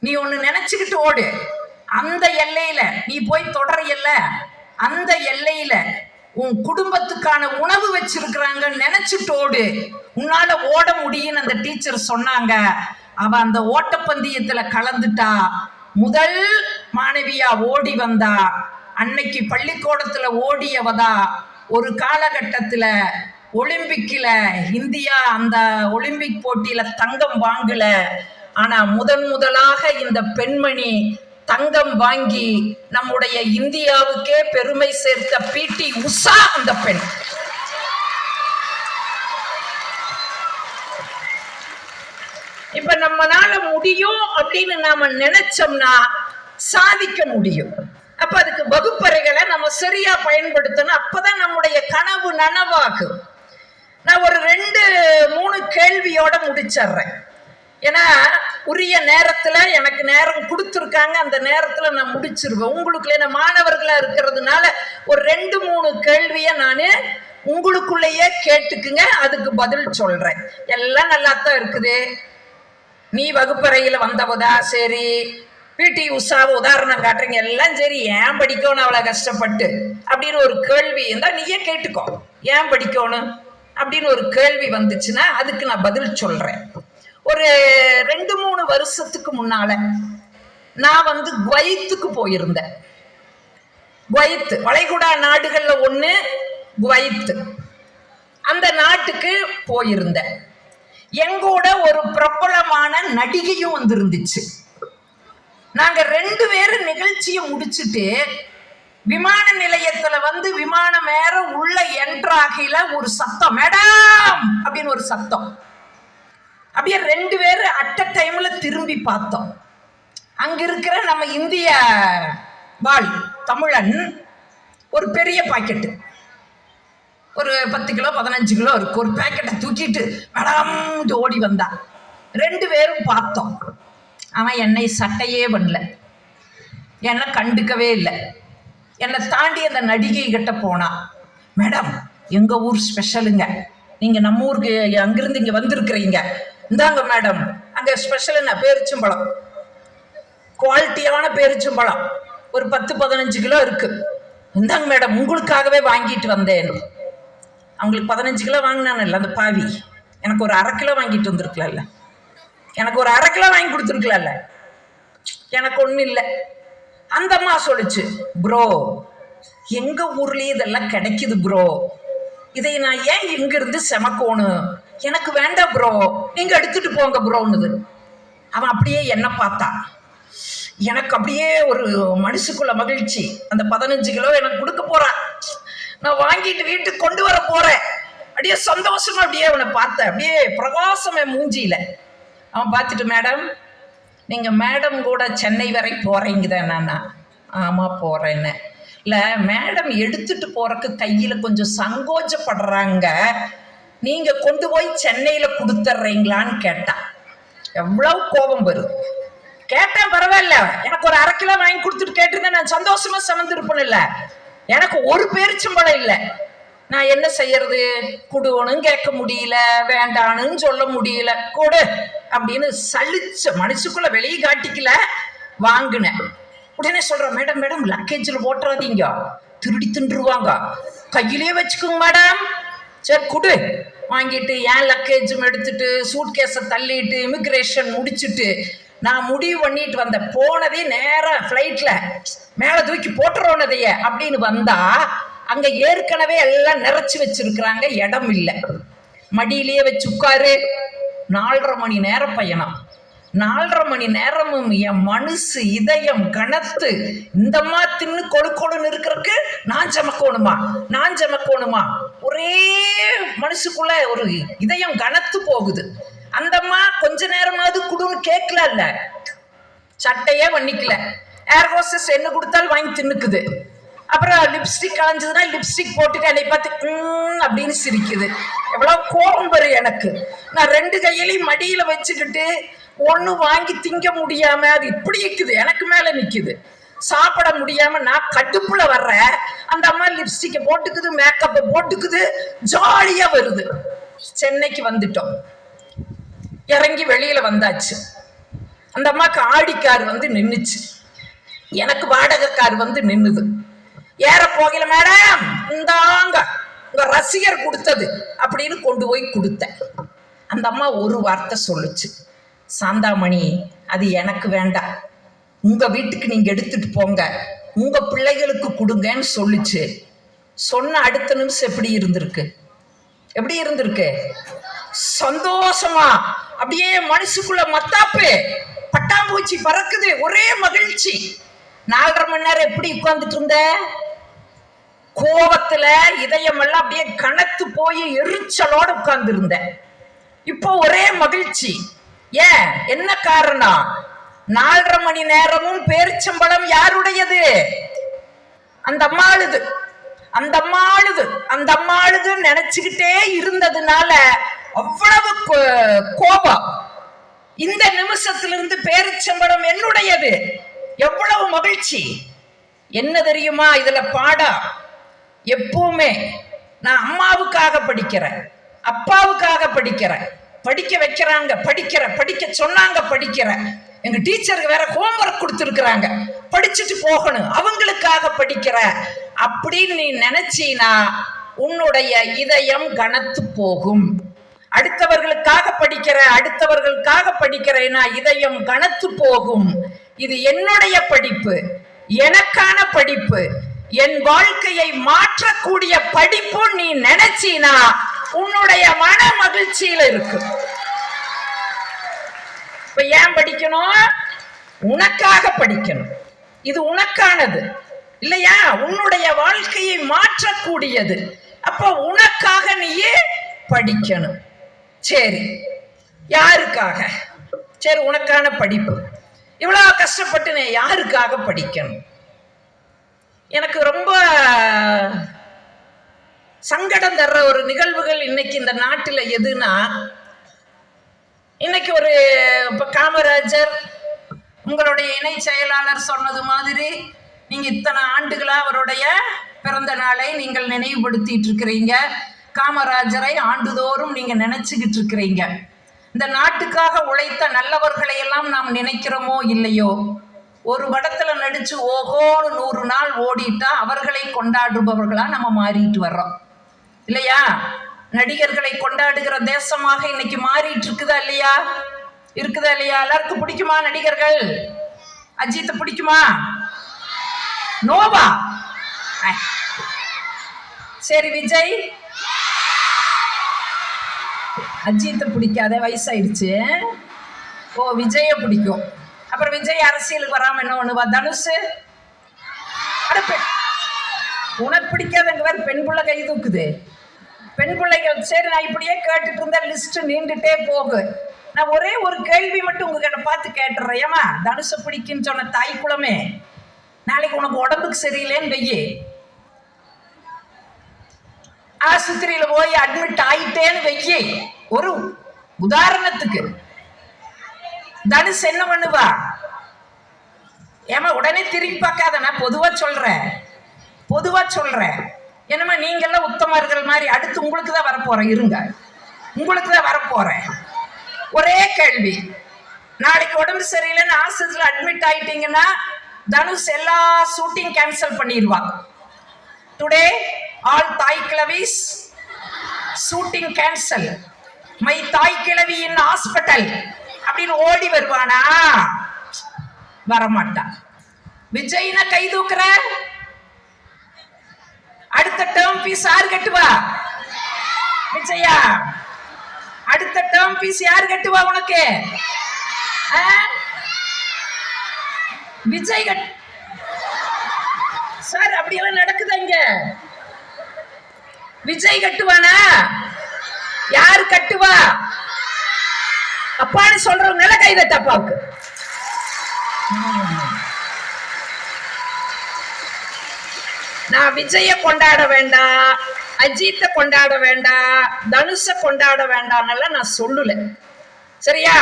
Speaker 3: நீ ஒன்று நினைச்சுக்கிட்டு ஓடு. அந்த எல்லையில நீ போய் தொடரையல்ல, அந்த எல்லையில உன் குடும்பத்துக்கான உணவு வச்சிருக்கிறாங்கன்னு நினைச்சிட்டு ஓடு, உன்னால ஓட முடியும்னு அந்த டீச்சர் சொன்னாங்க. அவ அந்த ஓட்டப்பந்தயத்துல கலந்துட்டா. முதல் மாணவியா ஓடி வந்தா. அன்னைக்கு பள்ளிக்கூடத்துல ஓடியவதா. ஒரு காலகட்டத்துல ஒலிம்பிக்ல இந்தியா அந்த ஒலிம்பிக் போட்டியில தங்கம் வாங்கல. ஆனா முதலாக இந்த பெண்மணி தங்கம் வாங்கி நம்முடைய இந்தியாவுக்கே பெருமை சேர்த்த பிடி உஷா அந்த பெண். இப்ப நம்மனால முடியும் அப்படின்னு நாம நினைச்சோம்னா சாதிக்க முடியும். அப்ப அதுக்கு வகுப்பறைகளை நம்ம சரியா பயன்படுத்தணும். அப்பதான் நம்முடைய கனவு நனவாகும். நான் ஒரு 2-3 கேள்வியோட முடிச்சிடுறேன். ஏன்னா உரிய நேரத்துல எனக்கு நேரம் கொடுத்துருக்காங்க, அந்த நேரத்துல நான் முடிச்சிருவேன். உங்களுக்குள்ள மாணவர்களா இருக்கிறதுனால ஒரு 2-3 கேள்விய நானு உங்களுக்குள்ளேயே கேட்டுக்குங்க, அதுக்கு பதில் சொல்றேன். எல்லாம் நல்லாத்தான் இருக்குது. நீ வகுப்பறையில வந்தவதா, சரி. பிடி உஷாவை உதாரணம் காட்டுறீங்க, எல்லாம் சரி. ஏன் படிக்கணும் அவ்வளவு கஷ்டப்பட்டு அப்படின்னு ஒரு கேள்வி இருந்தா நீயே கேட்டுக்கோ. ஏன் படிக்கணும் அப்படின்னு ஒரு கேள்வி வந்துச்சுன்னா அதுக்கு நான் பதில் சொல்றேன். ஒரு 2-3 வருஷத்துக்கு முன்னால நான் குவைத்துக்கு போயிருந்தேன். குவைத்து வளைகுடா நாடுகள்ல ஒண்ணு குவைத்து. அந்த நாட்டுக்கு போயிருந்தேன். எங்கூட ஒரு பிரபலமான நடிகையும் வந்திருந்துச்சு. நாங்க 2 பேரும் நிகழ்ச்சியை முடிச்சுட்டு விமான நிலையத்துல விமானம் மேல உள்ள என்ட்ராகில ஒரு சத்தம், மேடம் அப்படின்னு ஒரு சத்தம். அப்படியே 2 பேரும் அட் அ டைம்ல திரும்பி பார்த்தோம். அங்க இருக்கிற நம்ம இந்திய வாழ் தமிழன் ஒரு பெரிய பாக்கெட்டு, ஒரு 10 கிலோ 15 கிலோ இருக்கு, ஒரு பேக்கெட்டை தூக்கிட்டு மேடம் ஓடி வந்தா. 2 பேரும் பார்த்தோம். அவன் என்னை சட்டையே பண்ணல, என்னை கண்டுக்கவே இல்லை. என்னை தாண்டி அந்த நடிகை கிட்ட போனா, மேடம் எங்க ஊர் ஸ்பெஷலுங்க, நீங்க நம்ம ஊருக்கு அங்கிருந்து இங்க வந்திருக்கிறீங்க, இந்தாங்க மேடம் அங்க ஸ்பெஷலுங்க பேரிச்சம்பழம், குவாலிட்டியான பேரிச்சம்பழம், ஒரு 10-15 கிலோ இருக்கு, இந்தாங்க மேடம் உங்களுக்காகவே வாங்கிட்டு வந்தேன். அவங்களுக்கு 15 கிலோ வாங்கினான்ல அந்த பாவி, எனக்கு ஒரு 1/2 கிலோ வாங்கிட்டு வந்திருக்கலாம்ல, எனக்கு ஒரு 1/2 கிலோ வாங்கி கொடுத்துருக்கலாம்ல. எனக்கு ஒன்றும் இல்லை. அந்த அம்மா சொல்லிச்சு, ப்ரோ எங்க ஊர்லயே இதெல்லாம் கிடைக்குது ப்ரோ, இதை நான் ஏன் இங்கிருந்து செமக்கோணும், எனக்கு வேண்டாம் ப்ரோ, நீங்க எடுத்துட்டு போங்க ப்ரோன்னுது. அவன் அப்படியே என்ன பார்த்தா, எனக்கு அப்படியே ஒரு மனசுக்குள்ள மகிழ்ச்சி. அந்த 15 கிலோ எனக்கு கொடுக்க போறான், நான் வாங்கிட்டு வீட்டுக்கு கொண்டு வர போறேன். அப்படியே சந்தோஷமா அப்படியே அவனை பார்த்தேன், அப்படியே பிரகாசமே மூஞ்சியில. அவன் பார்த்துட்டு, மேடம் நீங்க மேடம் கூட சென்னை வரை போறீங்க தானே? ஆமா போறேன்னு. இல்ல மேடம் எடுத்துட்டு போறக்கு கையில கொஞ்சம் சங்கோச்சப்படுறாங்க, நீங்க கொண்டு போய் சென்னையில கொடுத்துட்றீங்களான்னு கேட்டா. எவ்வளவு கோபம் வரும். கேட்டேன், பரவாயில்ல, எனக்கு ஒரு 1/2 கிலோ வாங்கி கொடுத்துட்டு கேட்டிருந்தேன், நான் சந்தோஷமா சமந்திருப்பேன். இல்ல எனக்கு ஒரு பேரிச்சம்பழம் இல்லை, நான் என்ன செய்யறது, குடுவனும் கேட்க முடியல, வேண்டான்னு சொல்ல முடியல, கொடு அப்படின்னு சலிச்ச மனசுக்குள்ள வெளியே காட்டிக்கல, வாங்கினேன். உடனே சொல்றேன், மேடம் மேடம் லக்கேஜில் போட்டுறாதீங்க, திருடி தின்றுவாங்க, கையிலேயே வச்சுக்கோங்க மேடம். சரி கொடு. வாங்கிட்டு என் லக்கேஜும் எடுத்துட்டு சூட்கேஸை தள்ளிட்டு இமிகிரேஷன் முடிச்சுட்டு நான் முடிவு பண்ணிட்டு வந்தேன். போனதே நேரம் ஃப்ளைட்ல மேலே தூக்கி போட்டுறோனதைய அப்படின்னு வந்தா அங்க ஏற்கனவே எல்லாம் நிறைச்சு வச்சிருக்கிறாங்க, இடம் இல்லை. மடியிலேயே வச்சு உட்காரு. 4.5 மணி நேரம் பயணம். 4.5 மணி நேரமும் என் மனசு இதயம் கனத்து, இந்தம்மா தின்னு கொழுக்கொழுன்னு இருக்கிறதுக்கு நான் சமக்கணுமா, ஒரே மனசுக்குள்ள ஒரு இதயம் கனத்து போகுது. அந்தம்மா கொஞ்ச நேரமாவது குடுன்னு கேட்கல, சட்டையே பண்ணிக்கல. ஏர் ஹோஸ்டஸ் என்ன கொடுத்தாலும் வாங்கி தின்னுக்குது. அப்புறம் லிப்ஸ்டிக் கலைஞ்சதுன்னா லிப்ஸ்டிக் போட்டுட்டு என்னை பார்த்து அப்படின்னு சிரிக்குது. எவ்வளவு கோபம் வரும் எனக்கு. நான் 2 கையிலையும் மடியில வச்சுக்கிட்டு ஒண்ணு வாங்கி திங்க முடியாம அது இப்படி இருக்குது, எனக்கு மேல நிக்குது. சாப்பிட முடியாம நான் கடுப்புல வர்றேன். அந்த அம்மா லிப்ஸ்டிக்க போட்டுக்குது, மேக்கப்பை போட்டுக்குது, ஜாலியா வருது. சென்னைக்கு வந்துட்டோம், இறங்கி வெளியில வந்தாச்சு. அந்த அம்மாக்கு ஆடி கார் வந்து நின்னுச்சு, எனக்கு வாடகை கார் வந்து நின்னுது. ஏற போகல, மேடம் இந்தாங்க உங்க ரசிகர் கொடுத்தது அப்படின்னு கொண்டு போய் கொடுத்தேன். அந்த அம்மா ஒரு வார்த்தை சொல்லுச்சு, சாந்தாமணி அது எனக்கு வேண்டாம், உங்க வீட்டுக்கு நீங்க எடுத்துட்டு போங்க, உங்க பிள்ளைகளுக்கு கொடுங்கன்னு சொல்லுச்சு. சொன்ன அடுத்த நிமிஷம் எப்படி இருந்திருக்கு? எப்படி இருந்திருக்கு? சந்தோஷமா அப்படியே மனசுக்குள்ள மத்தாப்பு பட்டாம்பூச்சி பறக்குது, ஒரே மகிழ்ச்சி. 4.5 மணி நேரம் எப்படி உட்கார்ந்துட்டு இருந்த? கோபத்துல இதயம் எல்லாம் அப்படியே கனத்து போய் எரிச்சலோட உட்கார்ந்து இருந்த. இப்போ ஒரே மகிழ்ச்சி. ஏன், என்ன காரணம்? 4.5 மணி நேரமும் பேரிச்சம்பழம் யாருடையது? அந்த அம்மாளுது. அந்த அம்மாளுது அந்த அம்மாளுது நினைச்சுக்கிட்டே இருந்ததுனால அவ்வளவு கோபம். இந்த நிமிஷத்திலிருந்து பேரிச்சம்பழம் என்னுடையது. எவ்வளவு மகிழ்ச்சி. என்ன தெரியுமா இதுல பாடம்? எப்பவுமே நான் அம்மாவுக்காக படிக்கிறேன், அப்பாவுக்காக படிக்கிறேன், படிக்க வைக்கிறாங்க படிக்க சொன்னாங்க படிக்கிறேன், எங்க டீச்சருக்கு வேற ஹோம்ஒர்க் கொடுத்துருக்குறாங்க, படிச்சுட்டு போகணும், அவங்களுக்காக படிக்கிற அப்படின்னு நீ நினைச்சீனா உன்னுடைய இதயம் கனத்து போகும். அடுத்தவர்களுக்காக படிக்கிறேன்னா இதயம் கனத்து போகும். இது என்னுடைய படிப்பு, எனக்கான படிப்பு, என் வாழ்க்கையை மாற்றக்கூடிய படிப்பு நீ நினைச்சீனா உன்னுடைய மன மகிழ்ச்சியில இருக்கு. இப்ப ஏன் படிக்கணும்? உனக்காக படிக்கணும். இது உனக்கானது இல்லையா? உன்னுடைய வாழ்க்கையை மாற்றக்கூடியது. அப்ப உனக்காக நீயே படிக்கணும். சரி, யாருக்காக? சரி, உனக்கான படிப்பு. இவ்வளவு கஷ்டப்பட்டு நீ யாருக்காக படிக்கணும்? எனக்கு ரொம்ப சங்கடம் தர்ற ஒரு நிகழ்வுகள் இன்னைக்கு இந்த நாட்டில் எதுனா, இன்னைக்கு ஒரு காமராஜர் உங்களுடைய இணை செயலாளர் சொன்னது மாதிரி நீங்க இத்தனை ஆண்டுகளா அவருடைய பிறந்த நாளை நீங்கள் நினைவுபடுத்திட்டு இருக்கிறீங்க. காமராஜரை ஆண்டுதோறும் நீங்க நினைச்சுக்கிட்டு இருக்கிறீங்க. இந்த நாட்டுக்காக உழைத்த நல்லவர்களை எல்லாம் நாம் நினைக்கிறோமோ இல்லையோ, ஒரு படத்துல நடிச்சு ஓஹோன்னு 100 நாள் ஓடிட்டா அவர்களை கொண்டாடுபவர்களா நம்ம மாறிட்டு வர்றோம் இல்லையா? நடிகர்களை கொண்டாடுகிற தேசமாக இன்னைக்கு மாறிட்டு இருக்குதா இல்லையா? இருக்குதா இல்லையா? எல்லாருக்கும் பிடிக்குமா நடிகர்கள்? அஜித் பிடிக்குமா? நோவா? சரி, விஜய்? அஜித்தை பிடிக்காத, வயசாயிடுச்சு. ஓ, விஜய பிடிக்கும். அப்புறம் விஜய் அரசியலுக்கு வராம என்ன பண்ணுவா? தனுஷ்? உனக்கு பிடிக்காதங்க வேற பெண் பிள்ளை கை தூக்குது. பெண் பிள்ளைகள். சரி, நான் இப்படியே கேட்டுட்டு இருந்தா லிஸ்ட் நீண்டுட்டே போகு. நான் ஒரே ஒரு கேள்வி மட்டும் உங்ககிட்ட பார்த்து கேட்டுறேன். ஏமா, தனுஷ பிடிக்குன்னு சொன்ன தாய் குளமே, நாளைக்கு உனக்கு உடம்புக்கு சரியில்லைன்னு வெய்யி, ஆஸ்பத்திரியில போய் அட்மிட் ஆயிட்டேன்னு வெய்யி, ஒரு உதாரணத்துக்கு, தனுஷ் என்ன பண்ணுவா? ஏமா உடனே திரும்பி பார்க்காத, நான் பொதுவா சொல்றேன். என்னமா நீங்கெல்லாம் உத்தமர்கள் மாதிரி அடுத்து உங்களுக்கு தான் வரப்போறேன். இருங்க, உங்களுக்கு தான் வரப்போறேன். ஒரே கேள்வி, நாளைக்கு உடம்பு சரியில்லைன்னு ஆஸ்பத்திரியில் அட்மிட் ஆயிட்டீங்கன்னா தனுஷ் எல்லா ஷூட்டிங் கேன்சல் பண்ணிடுவா. டுடே ஆல் தாய் கிழவிஸ் ஷூட்டிங் கேன்சல், மை தாய் கிழவி இன் ஹாஸ்பிட்டல் அப்படின்னு ஓடி வருவானா? வரமாட்டான். விஜய்னா கை தூக்குற, அடுத்த டேர்ம் ஃபீஸ் யார் கட்டுவா? விஜயா? அடுத்த டேர்ம் ஃபீஸ் யார் கட்டுவா உனக்கு? விஜய் சார், அப்படியெல்லாம் நடக்குதா இங்க? விஜய் கட்டுவானா? யாரு கட்டுவா? அப்பான்னு சொல்றவங்க நல்ல கைதட்ட அப்பாவுக்கு. நான் விஜய கொண்டாட வேண்டாம், அஜித்தை கொண்டாட வேண்டாம், தனுஷ கொண்டாட வேண்டாம்னு நான் சொல்லல. சரியா?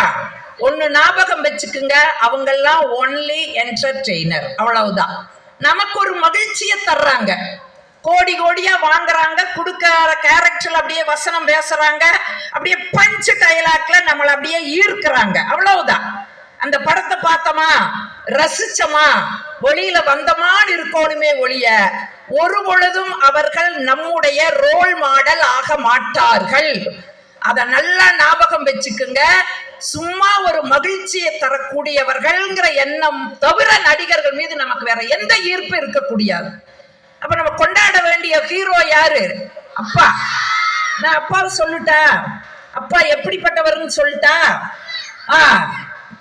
Speaker 3: ஒண்ணு ஞாபகம் வச்சுக்குங்க, அவங்கெல்லாம் ஒன்லி என்டர்டெய்னர், அவ்வளவுதான். நமக்கு ஒரு மகிழ்ச்சியை தர்றாங்க, கோடி கோடியா வாங்குறாங்க, கொடுக்கிற கேரக்டர்ல அப்படியே வசனம் பேசுறாங்க, அப்படியே பஞ்ச் டயலாக்ல நம்மளை அப்படியே ஈர்க்கிறாங்க, அவ்வளவுதான். அந்த படத்தை பார்த்தோமா, ரசிச்சமா, வெளியில வந்தமான்னு இருக்கணுமே ஒழிய ஒரு பொழுதும் அவர்கள் நம்முடைய ரோல் மாடல் ஆக மாட்டார்கள். அத நல்லா ஞாபகம் வச்சுக்குங்க. சும்மா ஒரு மகிழ்ச்சியை தரக்கூடியவர்கள்ங்கிற எண்ணம் தவிர நடிகர்கள் மீது நமக்கு வேற எந்த ஈர்ப்பு இருக்கக்கூடியது. அப்ப நம்ம கொண்டாட வேண்டிய ஹீரோ யாரு? அப்பா. நான் அப்பாவை சொல்லிட்டா, அப்பா எப்படிப்பட்டவர்னு சொல்லிட்டா,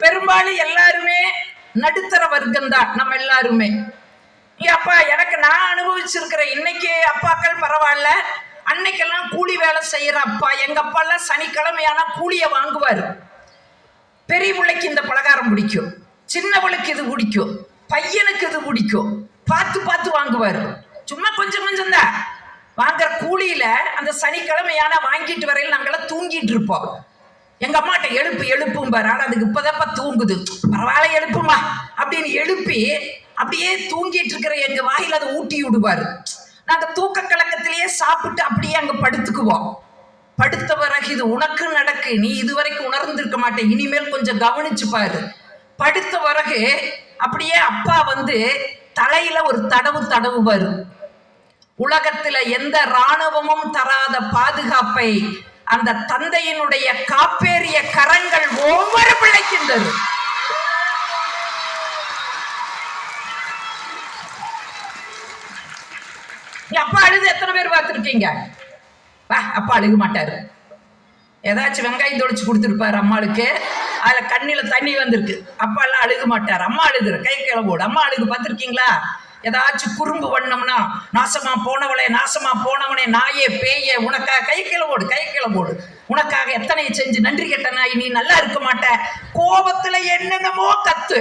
Speaker 3: பெரும்பாலும் எல்லாருமே நடுத்தர வர்க்கம் தான் நம்ம எல்லாருமே. அப்பா எனக்கு நான் அனுபவிச்சிருக்கிற இன்னைக்கு அப்பாக்கள் பரவாயில்ல, அன்னைக்கெல்லாம் கூலி வேலை செய்யற அப்பா. எங்க அப்பா எல்லாம் சனிக்கிழமையானா கூலிய வாங்குவாரு. பெரிய பிள்ளைக்கு இந்த பலகாரம் பிடிக்கும், சின்னவளுக்கு இது பிடிக்கும், பையனுக்கு இது பிடிக்கும், பார்த்து பார்த்து வாங்குவாரு. சும்மா கொஞ்சம் கொஞ்சம் தான் வாங்குற கூலியில அந்த சனிக்கிழமையான வாங்கிட்டு வரையில் நாங்கெல்லாம் தூங்கிட்டு இருப்போம். எங்க அம்மாட்ட எழுப்பும்பாரு. ஆனா அதுக்கு இப்பதாப்பா தூங்குது, பரவாயில்ல எழுப்புமா அப்படின்னு எழுப்பி அப்படியே தூங்கிட்டு இருக்கிற எங்க வாயில அதை ஊட்டி விடுவாரு. நாங்க தூக்க கலக்கத்திலேயே சாப்பிட்டு அப்படியே அங்க படுத்துக்குவோம். படுத்த பிறகு இது உனக்கு நடக்கு, நீ இதுவரைக்கும் உணர்ந்திருக்க மாட்டேன், இனிமேல் கொஞ்சம் கவனிச்சு பாரு. படுத்த பிறகு அப்படியே அப்பா வந்து தலையில ஒரு தடவுவாரு. உலகத்துல எந்த இராணுவமும் தராத பாதுகாப்பை அந்த தந்தையினுடைய காப்பேறிய கரங்கள் ஒவ்வொரு பிள்ளைக்கும் தரும். அப்பா அழுது எத்தனை பேர் பார்த்துருக்கீங்க? அப்பா அழுக மாட்டாரு. ஏதாச்சும் வெங்காயம் தொளிச்சு கொடுத்துருப்பாரு அம்மாளுக்கு, அதுல கண்ணில தண்ணி வந்திருக்கு, அப்பா எல்லாம் அழுக மாட்டாரு. அம்மா அழுதுற கை கிளம்போடு அம்மா அழுகு பார்த்துருக்கீங்களா? ஏதாச்சும் குறும்பு பண்ணோம்னா, நாசமா போனவனே நாயே பேயே உனக்காக கை கிளம்போடு உனக்காக எத்தனை செஞ்சு நன்றி கெட்ட நாய், நீ நல்லா இருக்க மாட்ட. கோபத்துல என்னென்னமோ கத்து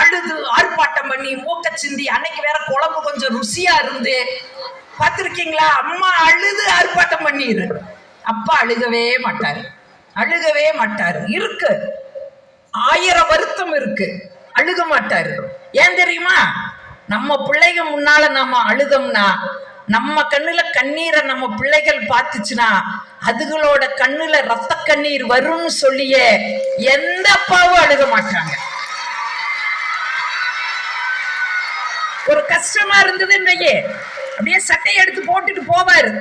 Speaker 3: அழுது ஆர்ப்பாட்டம் பண்ணி மூக்க சிந்தி, அன்னைக்கு வேற குழம்பு கொஞ்சம் ருசியா இருந்து பார்த்திருக்கீங்களா? அம்மா அழுது ஆர்ப்பாட்டம் பண்ணிரு. அப்பா அழுகவே மாட்டாரு. இருக்கு 1000 வருத்தம் இருக்கு, அழுக மாட்டாரு. ஏன் தெரியுமா? நம்ம பிள்ளைங்க முன்னால நம்ம அழுதோம்னா, நம்ம கண்ணுல கண்ணீரை நம்ம பிள்ளைகள் பார்த்துச்சுன்னா அதுகளோட கண்ணுல ரத்த கண்ணீர் வரும்னு சொல்லியே எந்த அப்பாவும் அழுக மாட்டாங்க. ஒரு கஷ்டமா இருந்ததுன்னையே அப்படியே சட்டையை எடுத்து போட்டுட்டு போவாரு.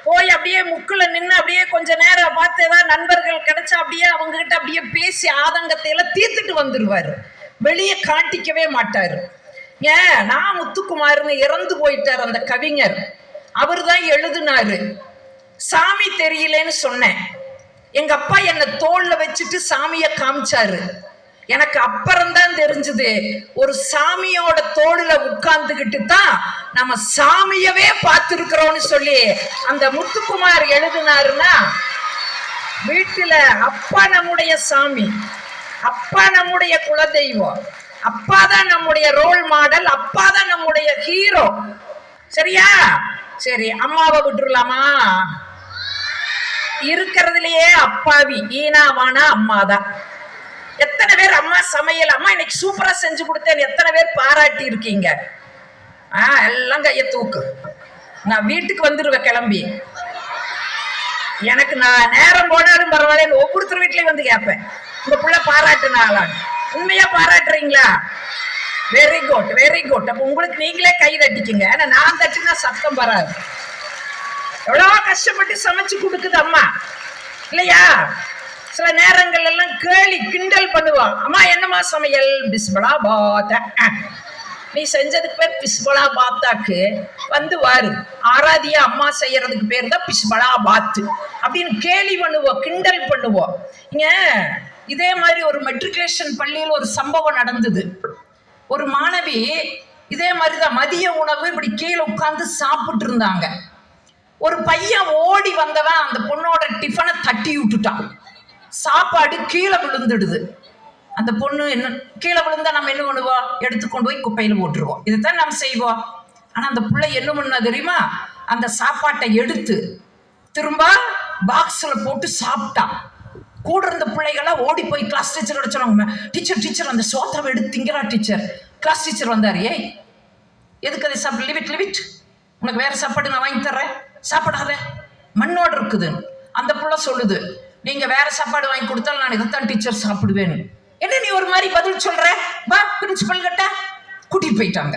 Speaker 3: போய் அப்படியே முக்குல நின்று அப்படியே கொஞ்ச நேரம் பார்த்து ஏதாவது நண்பர்கள் கிடைச்சா அப்படியே அவங்க கிட்ட அப்படியே பேசி ஆதங்கத்தை எல்லாம் தீர்த்துட்டு வந்துருவாரு. வெளியே காட்டிக்கவே மாட்டாரு. ஏன், நான் முத்துக்குமார்னு இறந்து போயிட்டார் அந்த கவிஞர், அவர் தான் எழுதினாரு. சாமி தெரியலன்னு சொன்னேன். எங்க அப்பா என்னை தோல்ல வச்சுட்டு சாமிய காமிச்சாரு. எனக்கு அப்புறம்தான் தெரிஞ்சது, ஒரு சாமியோட தோளுல உட்கார்ந்துகிட்டு தான் நம்ம சாமியவே பார்த்திருக்கிறோம்னு சொல்லி அந்த முத்துக்குமார் எழுதினாருன்னா, வீட்டுல அப்பா நம்முடைய சாமி, அப்பா நம்முடைய குலதெய்வம், அப்பா தான் நம்முடைய ரோல் மாடல், அப்பா தான் நம்முடைய ஹீரோ. சரியா? சரி, அம்மாவை விட்டுருலாமா? இருக்கிறதுலயே அப்பாவி ஈனாவானா அம்மாதான். எத்தனை பேர் அம்மா சமையல், அம்மா இன்னைக்கு சூப்பரா செஞ்சு கொடுத்தேன் எத்தனை பேர் பாராட்டி இருக்கீங்க? எல்லாம் கைய தூக்கு. நான் வீட்டுக்கு வந்துருவேன் கிளம்பி. எனக்கு நான் நேரம் போனாலும் பரவாயில்ல, ஒவ்வொருத்தர் வீட்லயும் வந்து கேட்பேன், இந்த பிள்ளை பாராட்டுனாலான்னு. உண்மையா பாராட்டுறீங்களா? Very good. அப்ப உங்களுக்கு நீங்களே கை தட்டிக்குங்க. ஏன்னா நான் தட்டினா சத்தம் வராது. எவ்வளவு கஷ்டப்பட்டு சமைச்சு கொடுக்குது அம்மா, இல்லையா? சில நேரங்கள் எல்லாம் கேலி கிண்டல் பண்ணுவான். அம்மா என்னமா சமையல்? பிஸ்பலா பாத்தா. நீ செஞ்சதுக்கு பேர் பிஸ்பலா பாத்தாக்கு வந்து வாரு, ஆராதியா அம்மா செய்யறதுக்கு பேர் தான் பிஸ்பலா பாத்து அப்படின்னு கேலி பண்ணுவோம், கிண்டல் பண்ணுவோம். இங்க இதே மாதிரி ஒரு மெட்ரிகுலேஷன் பள்ளியில் ஒரு சம்பவம் நடந்தது. ஒரு மாணவி இதே மாதிரிதான் மதிய உணவு இப்படி கீழே உட்கார்ந்து சாப்பிட்டு இருந்தாங்க. ஒரு பையன் ஓடி வந்தவன் அந்த பொண்ணோட டிஃபனை தட்டி விட்டுட்டான். சாப்பாடு கீழே விழுந்துடுது. அந்த பொண்ணு என்ன, கீழே விழுந்தா நம்ம என்ன பண்ணுவோம்? எடுத்துக்கொண்டு போய் குப்பையில போட்டுருவோம். இதைத்தான் நம்ம செய்வோம். ஆனா அந்த பிள்ளை என்ன பண்ணா தெரியுமா? அந்த சாப்பாட்டை எடுத்து திரும்ப பாக்ஸில் போட்டு சாப்பிட்டான். கூட இருந்த பிள்ளைகளாம் ஓடி போய் கிளாஸ் டீச்சர் அடிச்சாங்க, டீச்சர் அந்த சோத்தாவை எடுத்து திங்கிறா டீச்சர். கிளாஸ் டீச்சர் வந்தார், ஏய் எதுக்கு அதை சாப்பிடு, லிவிட், உனக்கு வேற சாப்பாடு நான் வாங்கி தர்றேன், சாப்பிடாத, மண்ணோடு இருக்குது. அந்த பிள்ளை சொல்லுது, நீங்க வேற சாப்பாடு வாங்கி கொடுத்தாலும் நான் இதைத்தான் டீச்சர் சாப்பிடுவேன். என்ன நீ ஒரு மாதிரி பதில் சொல்ற, வா பிரின்சிபல் கிட்ட கூட்டிட்டு போயிட்டாங்க.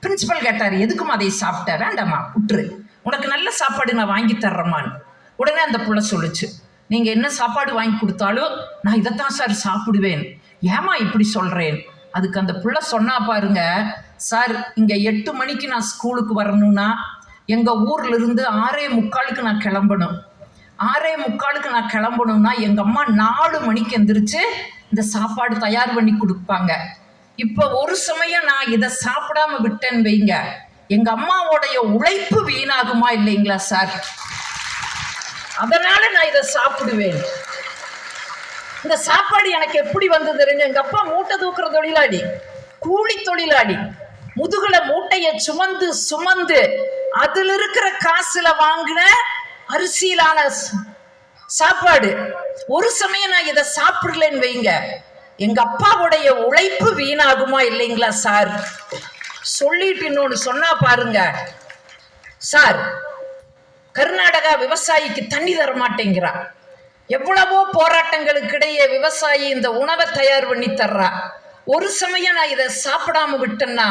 Speaker 3: பிரின்சிபல் கேட்டாரு, எதுக்கும் அதை சாப்பிட்ட, வேண்டாமா விட்டுரு, உனக்கு நல்ல சாப்பாடு நான் வாங்கி தர்றேம்மான்னு. உடனே அந்த பிள்ளை சொல்லுச்சு, நீங்க என்ன சாப்பாடு வாங்கி கொடுத்தாலும் நான் இதைத்தான் சார் சாப்பிடுவேன், ஏமா இப்படி சொல்றேன். அதுக்கு அந்த பிள்ளை சொன்னா பாருங்க, சார் இங்க 8 மணிக்கு நான் ஸ்கூலுக்கு வரணும்னா எங்க ஊர்ல இருந்து 6:45 நான் கிளம்பணும். 6:45 நான் கிளம்பணும்னா எங்க அம்மா 4 மணிக்கு எந்திரிச்சு இந்த சாப்பாடு தயார் பண்ணி கொடுப்பாங்க. இப்ப ஒரு சமயம் நான் இதை சாப்பிடாம விட்டேன்னு வைங்க, எங்க அம்மாவோடைய உழைப்பு வீணாகுமா இல்லைங்களா சார்? அதனால நான் இதை சாப்பிடுவேன். இந்த சாப்பாடு எனக்கு எப்படி வந்து தெரியுங்க, எங்க அப்பா மூட்டை தூக்குற தொழிலாளி, கூலி தொழிலாளி. முதுகுல மூட்டைய சுமந்து அதுல இருக்கிற காசுல வாங்கின அரிசியிலான சாப்பாடு. ஒரு சமயம் நான் இதை சாப்பிடலன்னு வைங்க, எங்க அப்பாவுடைய உழைப்பு வீணாகுமா இல்லைங்களா சார்? சொல்லிட்டு இன்னொன்னு சொன்னா பாருங்க, சார் கர்நாடகா விவசாயிக்கு தண்ணி தர மாட்டேங்கிறா, எவ்வளவோ போராட்டங்களுக்கு இடையே விவசாயி இந்த உணவை தயார் பண்ணி தர்றா. ஒரு சமயம் நான் இதை சாப்பிடாம விட்டேன்னா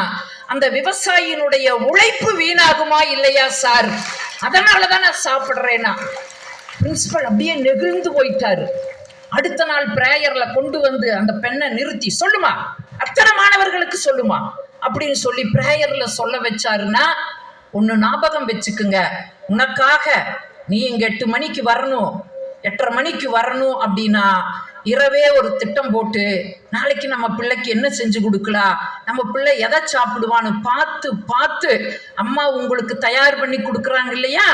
Speaker 3: அந்த விவசாயினுடைய உழைப்பு வீணாகுமா இல்லையா சார்? அதனாலதான் நான் சாப்பிடுறேன்னா. பிரின்சிபல் அப்படியே நெகிழ்ந்து போயிட்டாரு. அடுத்த நாள் பிரேயர்ல கொண்டு வந்து அந்த பெண்ணை நிறுத்தி, சொல்லுமா அத்தனை மாணவர்களுக்கு சொல்லுமா அப்படின்னு சொல்லி பிரேயர்ல சொல்ல வச்சாருன்னா, ஒன்னு ஞாபகம் வச்சுக்குங்க, உனக்காக நீ இங்க 8 மணிக்கு வரணும், 8:30 மணிக்கு வரணும் அப்படின்னா இரவே ஒரு திட்டம் போட்டு நாளைக்கு நம்ம பிள்ளைக்கு என்ன செஞ்சு கொடுக்கலாம், நம்ம பிள்ளை எதை சாப்பிடுவான்னு பார்த்து அம்மா உங்களுக்கு தயார் பண்ணி கொடுக்குறாங்க இல்லையா,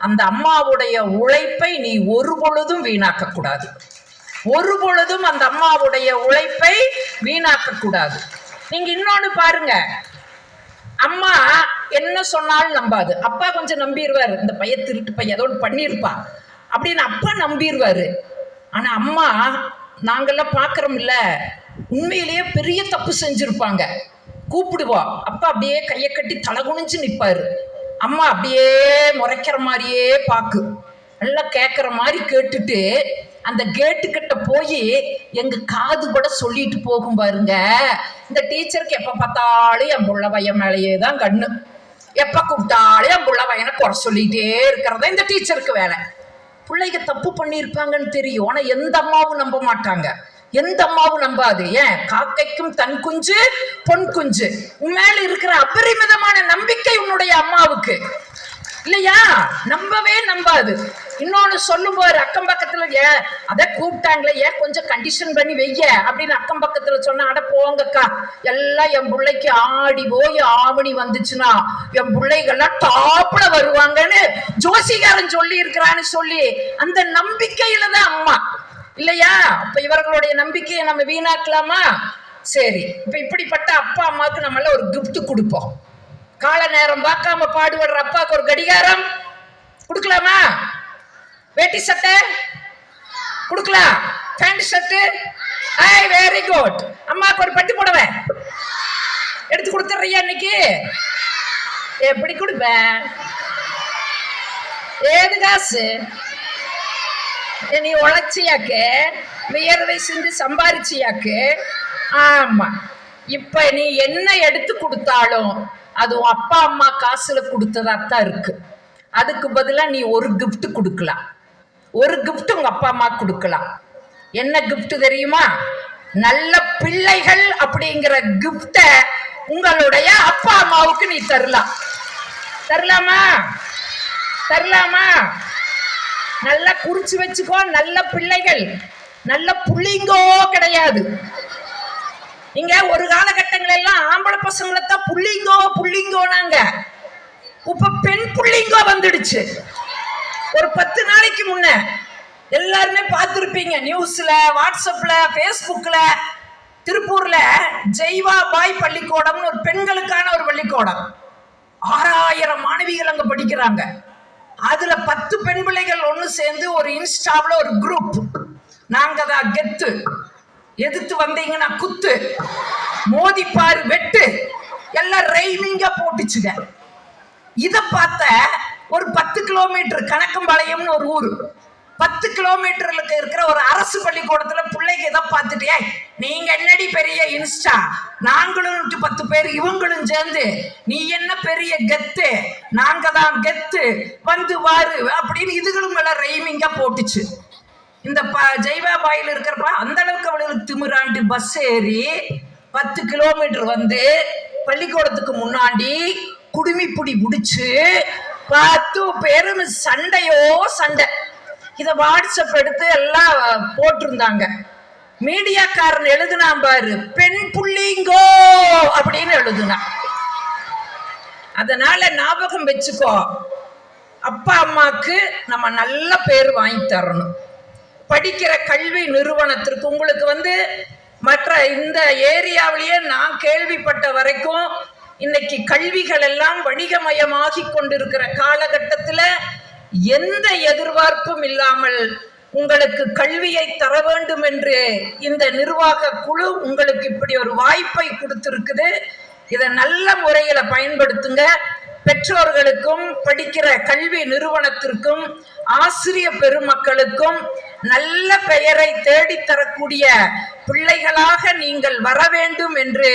Speaker 3: அந்த அம்மாவுடைய உழைப்பை நீ ஒரு பொழுதும் வீணாக்க கூடாது. ஒரு பொழுதும் அந்த அம்மாவுடைய உழைப்பை வீணாக்க கூடாது. நீங்க இன்னொன்னு பாருங்க, அம்மா என்ன சொன்னாலும் நம்பாது, அப்பா கொஞ்சம் நம்பிடுவாரு, இந்த பையன் திருட்டு பையன் ஏதோ ஒன்று பண்ணியிருப்பா அப்படின்னு அப்பா நம்பிடுவாரு. ஆனா அம்மா நாங்கெல்லாம் பாக்குறோம் இல்ல, உண்மையிலேயே பெரிய தப்பு செஞ்சிருப்பாங்க, கூப்பிடுவோம், அப்பா அப்படியே கையை கட்டி தலை குனிஞ்சு நிற்பாரு, அம்மா அப்படியே முறைக்கிற மாதிரியே பாக்கு, நல்லா கேட்குற மாதிரி கேட்டுட்டு அந்த கேட்டுக்கிட்ட போய் எங்க காது கூட சொல்லிட்டு போகும் பாருங்க, இந்த டீச்சருக்கு எப்ப பார்த்தாலும் என் புள்ள பையன் மேலேயே தான் கண்ணு, எப்ப கூப்பிட்டாலும் என் புள்ள பையனை குறை சொல்லிட்டே இருக்கிறதா இந்த டீச்சருக்கு வேலை. பிள்ளைங்க தப்பு பண்ணியிருப்பாங்கன்னு தெரியும், ஆனா எந்த அம்மாவும் நம்ப மாட்டாங்க, எந்த அம்மாவும் நம்பாது. ஏன், காக்கைக்கும் தன் குஞ்சு பொன் குஞ்சு, உன் மேல இருக்கிற அபரிமிதமான நம்பிக்கை உன்னுடைய அம்மாவுக்கு இல்லையா, நம்பவே நம்பாது. இன்னொன்னு சொல்லும் போது அக்கம் பக்கத்துல, ஏன் அதை கூப்பிட்டாங்களே, ஏன் கொஞ்சம் கண்டிஷன் பண்ணி வைய அப்படின்னு அக்கம் பக்கத்துல சொன்னா, அட போங்கக்கா, எல்லாம் என் பிள்ளைக்கு ஆடி போய் ஆவணி வந்துச்சுன்னா என் பிள்ளைகள்லாம் டாப்ல வருவாங்கன்னு ஜோசிகாரன் சொல்லி இருக்கிறான்னு சொல்லி அந்த நம்பிக்கையில தான் அம்மா இல்லையா. அப்ப இவர்களுடைய நம்பிக்கையை நம்ம வீணாக்கலாமா? சரி, இப்ப இப்படிப்பட்ட அப்பா அம்மாவுக்கு நம்மள ஒரு கிஃப்ட் கொடுப்போம். கால நேரம் பார்க்காம பாடுபடுற அப்பாவுக்கு ஒரு கடிகாரம் கொடுக்கலாமா? வேட்டி சட்டை கொடுக்கலாம், பேண்ட் ஷர்ட், வெரி குட். அம்மாவுக்கு ஒரு பட்டு புடவை எடுத்து கொடுத்துறியா இன்னைக்கு? எப்படி கொடுப்பேன்? ஏது காசு நீ உழைச்சியாக்கு, வியர்வை சிந்து சம்பாரிச்சியாக்கு. ஆமா, இப்ப நீ என்ன எடுத்து கொடுத்தாலும் அது அப்பா அம்மா காசுல கொடுத்ததாத்தான் இருக்கு. அதுக்கு பதிலா நீ ஒரு கிஃப்ட் கொடுக்கலாம், ஒரு கிஃப்ட் உங்க அப்பா அம்மா கொடுக்கலாம். என்ன கிஃப்ட் தெரியுமா? நல்ல பிள்ளைகள் அப்படிங்கிற கிஃப்ட உங்களுடைய அப்பா அம்மாவுக்கு நீ தரலாம். தரலாமா? தரலாமா? நல்லா குறிச்சு வச்சுக்கோ, நல்ல பிள்ளைகள், நல்ல புள்ளிங்கோ கிடையாது. நீங்க ஒரு காலகட்டங்கள் எல்லாம் ஆம்பளை பசங்களைத்தான் புள்ளிங்கோனாங்க, இப்ப பெண் புள்ளிங்கோ வந்துடுச்சு. ஒரு 10 நாளைக்கு முன்ன எல்லாருமே பார்த்திருப்பீங்க நியூஸ்ல, வாட்ஸ்அப்ல, பேஸ்புக்ல, திருப்பூர்ல ஜெய்வா பாய் பள்ளிக்கூடம்னு ஒரு பெண்களுக்கான ஒரு பள்ளிக்கூடம், 6000 மாணவிகள் அங்க படிக்கிறாங்க. அதுல 10 பெண் பிள்ளைகள் ஒண்ணு சேர்ந்து ஒரு இன்ஸ்டாவில் ஒரு குரூப், நாங்க தான் கெத்து, எதிர்த்து வந்தீங்கன்னா குத்து, மோதிப்பாரு வெட்டு, எல்லாம் ரைமிங்கா போட்டுச்சுங்க. இத பார்த்த ஒரு 10 கிலோமீட்டர் கணக்கம்பாளையம்னு ஒரு ஊரு, 10 கிலோமீட்டருக்கு இருக்கிற ஒரு அரசு பள்ளிக்கூடத்துல பிள்ளைங்க இதை பார்த்துட்டு, நீங்க என்னடி பெரிய இன்ஸ்டா, நாங்களும் 10 பேர் இவங்களும் சேர்ந்து நீ என்ன பெரிய கெத்து, நாங்க தான் கெத்து, வந்து வாரு அப்படின்னு இதுகளும் எல்லாம் ரைமிங்கா போட்டுச்சு. இந்த ஜெய்வாபாயில் இருக்கிறப்ப அந்த அளவுக்கு அவளுக்கு திமிராண்டு பஸ் ஏறி 10 கிலோமீட்டர் வந்து பள்ளிக்கூடத்துக்கு முன்னாடி குடுமிப்புடி முடிச்சு 10 பேரும் சண்டையோ சண்டை. இத வாட்ஸ்அப் எடுத்து எல்லாம் போட்டிருந்தாங்க. மீடியாக்காரன் எழுதுனா பாரு, பெண் புள்ளிங்கோ அப்படின்னு எழுதுனா. அதனால ஞாபகம் வச்சுக்கோ, அப்பா அம்மாக்கு நம்ம நல்ல பேர் வாங்கி தரணும். படிக்கிற கல்வி நிறுவனத்திற்கு உங்களுக்கு மற்ற இந்த ஏரியாவிலேயே நான் கேள்விப்பட்ட வரைக்கும் இன்னைக்கு கல்விகள் எல்லாம் வணிகமயமாகி கொண்டிருக்கிற காலகட்டத்தில் எந்த எதிர்பார்ப்பும் இல்லாமல் உங்களுக்கு கல்வியை தர வேண்டும் என்று இந்த நிர்வாக குழு உங்களுக்கு இப்படி ஒரு வாய்ப்பை கொடுத்திருக்குது. இதை நல்ல முறையில பயன்படுத்துங்க. பெற்றோர்களுக்கும் படிக்கிற கல்வி நிறுவனத்திற்கும் ஆசிரியர் பெருமக்களுக்கும் நல்ல பெயரை தேடித்தரக்கூடிய பிள்ளைகளாக நீங்கள் வர வேண்டும் என்று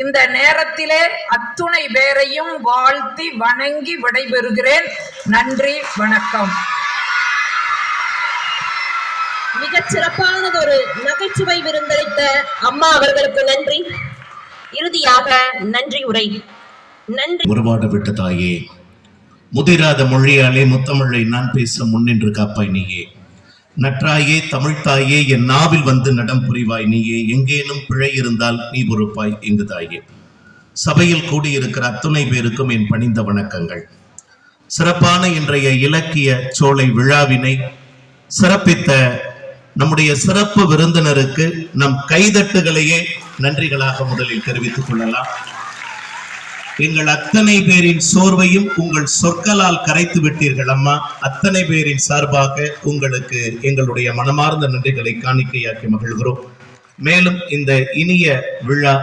Speaker 3: இந்த நேரத்திலே அத்துணை பேரையும் வாழ்த்தி வணங்கி விடைபெறுகிறேன். நன்றி, வணக்கம்.
Speaker 2: மிகச் சிறப்பானதொரு நகைச்சுவை விருந்தளித்த அம்மா அவர்களுக்கு நன்றி. இறுதியாக நன்றி உரை. நன்றி.
Speaker 1: உருவாட விட்ட தாயே, முதிராத மொழியாலே முத்தமிழை நான் பேச முன்னின்று காப்பாய் நீயே. நற்றாயே தமிழ்த்தாயே, என் நாவில் வந்து நடம் புரிவாய் நீயே. எங்கேனும் பிழை இருந்தால் நீ பொறுப்பாய் இங்கு தாயே. சபையில் கூடியிருக்கிற அத்துணை பேருக்கும் என் பணிந்த வணக்கங்கள். சிறப்பான இன்றைய இலக்கிய சோலை விழாவினை சிறப்பித்த நம்முடைய சிறப்பு விருந்தினருக்கு நம் கைதட்டுகளையே நன்றிகளாக முதலில் தெரிவித்துக் கொள்ளலாம். எங்கள் அத்தனை பேரின் சோர்வையும் உங்கள் சொற்களால் கரைத்து விட்டீர்கள் அம்மா. அத்தனை பேரின் சார்பாக உங்களுக்கு எங்களுடைய மனமார்ந்த நன்றிகளை காணிக்கையாக்கி மகிழ்கிறோம். மேலும் இந்த இனிய விழா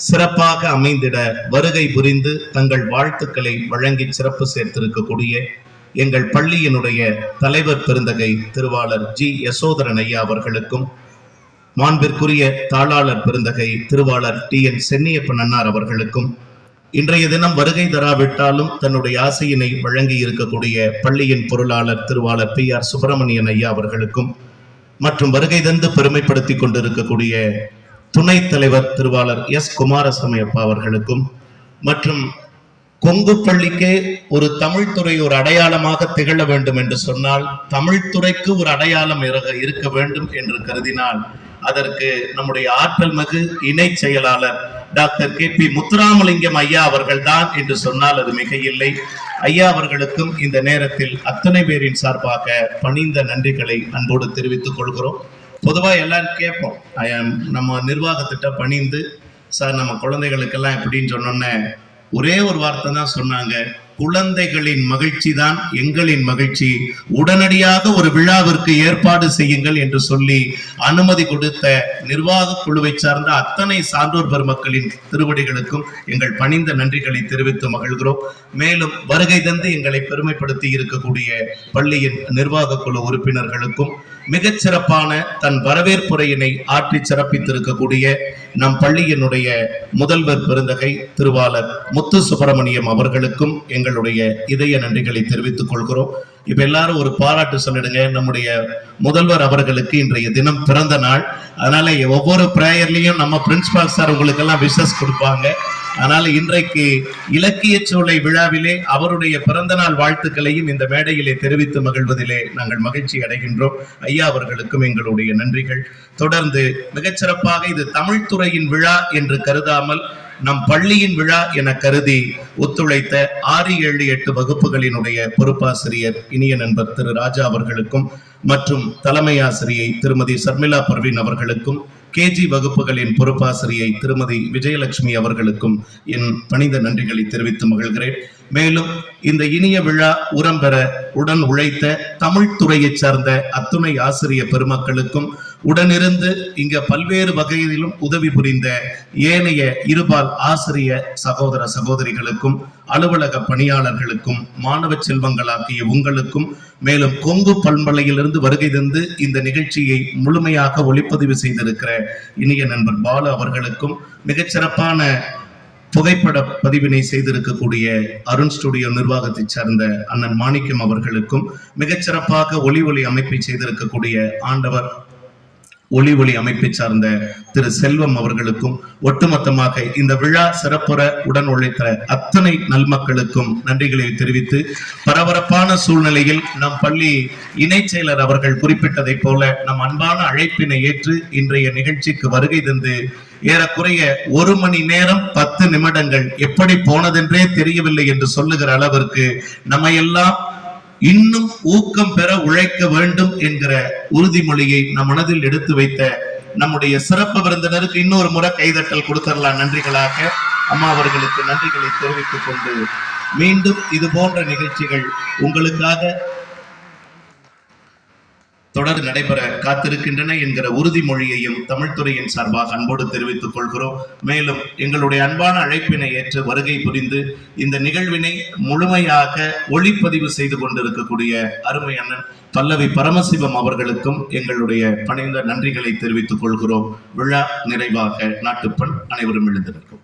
Speaker 1: சிறப்பாக அமைந்திட வருகை புரிந்து தங்கள் வாழ்த்துக்களை வழங்கி சிறப்பு சேர்த்திருக்கக்கூடிய எங்கள் பள்ளியினுடைய தலைவர் பெருந்தகை திருவாளர் ஜி யசோதரன் ஐயா அவர்களுக்கும், மாண்பிற்குரிய தாளாளர் பெருந்தகை திருவாளர் TN சென்னியப்பன் அன்னார் அவர்களுக்கும், இன்றைய தினம் வருகை தராவிட்டாலும் தன்னுடைய ஆசையினை வழங்கி இருக்கக்கூடிய பள்ளியின் பொருளாளர் திருவாளர் PR சுப்பிரமணியன் ஐயா அவர்களுக்கும், மற்றும் வருகை தந்து பெருமைப்படுத்தி கொண்டிருக்கக்கூடிய துணைத் தலைவர் திருவாளர் S குமாரசாமி அப்பா அவர்களுக்கும், மற்றும் கொங்கு பள்ளிக்கே ஒரு தமிழ்துறை ஒரு அடையாளமாக திகழ வேண்டும் என்று சொன்னால் தமிழ்துறைக்கு ஒரு அடையாளம் இருக்க வேண்டும் என்று கருதினால் அதற்கு நம்முடைய ஆற்றல் மிகு இணை செயலாளர் டாக்டர் KP முத்துராமலிங்கம் ஐயா அவர்கள் தான் என்று சொன்னால் அது மிக இல்லை. ஐயா அவர்களுக்கும் இந்த நேரத்தில் அத்தனை பேரின் சார்பாக பணிந்த நன்றிகளை அன்போடு தெரிவித்துக் கொள்கிறோம். பொதுவா எல்லாரும் கேட்போம், நம்ம நிர்வாகத்திட்ட பணிந்து சார் நம்ம குழந்தைகளுக்கெல்லாம் எப்படின்னு சொன்னோன்னே ஒரே ஒரு வார்த்தை தான் சொன்னாங்க, குழந்தைகளின் மகிழ்ச்சி தான் எங்களின் மகிழ்ச்சி, உடனடியாக ஒரு விழாவிற்கு ஏற்பாடு செய்யுங்கள் என்று சொல்லி அனுமதி கொடுத்த நிர்வாக குழுவை சார்ந்த அத்தனை சான்றோர் பெருமக்களின் திருவடிகளுக்கும் எங்கள் பணிந்த நன்றிகளை தெரிவித்து மகிழ்கிறோம். மேலும் வருகை தந்து எங்களை பெருமைப்படுத்தி இருக்கக்கூடிய பள்ளியின் நிர்வாக குழு உறுப்பினர்களுக்கும், மிகச் சிறப்பான தன் வரவேற்புரையினை ஆற்றி சிறப்பித்திருக்கக்கூடிய நம் பள்ளியினுடைய முதல்வர் பெருந்தகை திருவாளர் முத்து சுப்பிரமணியம் அவர்களுக்கும் எங்களுடைய இதய நன்றிகளை தெரிவித்துக் கொள்கிறோம். இப்ப எல்லாரும் ஒரு பாராட்டு சொல்லிடுங்க. நம்முடைய முதல்வர் அவர்களுக்கு இன்றைய தினம் பிறந்த நாள். அதனால ஒவ்வொரு பிரேயர்லயும் நம்ம பிரின்சிபால் சார் உங்களுக்கு எல்லாம் விஷஸ் கொடுப்பாங்க. அதனால இன்றைக்கு இலக்கிய சோலை விழாவிலே அவருடைய பிறந்த நாள் வாழ்த்துக்களையும் இந்த மேடையிலே தெரிவித்து மகிழ்வதிலே நாங்கள் மகிழ்ச்சி அடைகின்றோம். ஐயா அவர்களுக்கும் எங்களுடைய நன்றிகள். தொடர்ந்து மிகச்சிறப்பாக இது தமிழ்துறையின் விழா என்று கருதாமல் நம் பள்ளியின் விழா என கருதி ஒத்துழைத்த 6, 7, 8 வகுப்புகளினுடைய பொறுப்பாசிரியர் இனிய நண்பர் திரு ராஜா அவர்களுக்கும், மற்றும் தலைமை ஆசிரியை திருமதி சர்மிளா பர்வீன் அவர்களுக்கும், கேஜி வகுப்புகளின் பொறுப்பாசிரியை திருமதி விஜயலட்சுமி அவர்களுக்கும் என் பணிந்த நன்றிகளை தெரிவித்து மகிழ்கிறேன். மேலும் இந்த இனிய விழா உரம் பெற உடன் உழைத்த தமிழ் துறையைச் சார்ந்த அத்துணை ஆசிரிய பெருமக்களுக்கும், உடனிருந்து இங்க பல்வேறு வகையிலும் உதவி புரிந்த ஏனைய இருபால் ஆசிரிய சகோதர சகோதரிகளுக்கும், அலுவலக பணியாளர்களுக்கும், மாணவ செல்வங்களாகிய உங்களுக்கும், மேலும் கொங்கு பண்பலையிலிருந்து வருகை தந்து இந்த நிகழ்ச்சியை முழுமையாக ஒளிப்பதிவு செய்திருக்கிற இனிய நண்பர் பாலு அவர்களுக்கும், மிகச்சிறப்பான புகைப்பட பதிவினை செய்திருக்கக்கூடிய அருண் ஸ்டுடியோ நிர்வாகத்தை சார்ந்த அண்ணன் மாணிக்கம் அவர்களுக்கும், மிகச்சிறப்பாக ஒளி அமைப்பை செய்திருக்கக்கூடிய ஆண்டவர் ஒளி அமைப்பை சார்ந்த திரு செல்வம் அவர்களுக்கும், ஒட்டுமொத்தமாக இந்த விழா சிறப்புற உடன் உழைத்த அத்தனை நல்மக்களுக்கும் நன்றிகளை தெரிவித்து, பரபரப்பான சூழ்நிலையில் நம் பள்ளி இணை செயலர் அவர்கள் குறிப்பிட்டதை போல நம் அன்பான அழைப்பினை ஏற்று இன்றைய நிகழ்ச்சிக்கு வருகை தந்து ஏறக்குறைய 1 மணி நேரம் 10 நிமிடங்கள் எப்படி போனதென்றே தெரியவில்லை என்று சொல்லுகிற அளவிற்கு நம்ம எல்லாம் இன்னும் ஊக்கம் பெற உழைக்க வேண்டும் என்கிற உறுதிமொழியை நம் மனதில் எடுத்து வைத்த நம்முடைய சிறப்பு விருந்தினருக்கு இன்னொரு முறை கைதட்டல் கொடுத்துடலாம். நன்றிகளாக அம்மா அவர்களுக்கு நன்றிகளை தெரிவித்துக் கொண்டு, மீண்டும் இது போன்ற நிகழ்ச்சிகள் உங்களுக்காக தொடர்ந்து நடைபெற காத்திருக்கின்றன என்கிற உறுதிமொழியையும் தமிழ்துறையின் சார்பாக அன்போடு தெரிவித்துக் கொள்கிறோம். மேலும் எங்களுடைய அன்பான அழைப்பினை ஏற்று வருகை புரிந்து இந்த நிகழ்வினை முழுமையாக ஒளிப்பதிவு செய்து கொண்டிருக்கக்கூடிய அருமை அண்ணன் பல்லவி பரமசிவம் அவர்களுக்கும் எங்களுடைய பணிந்த நன்றிகளை தெரிவித்துக் கொள்கிறோம். விழா நிறைவாக நாட்டுப்பண் அனைவரும் எழுந்திருக்கும்.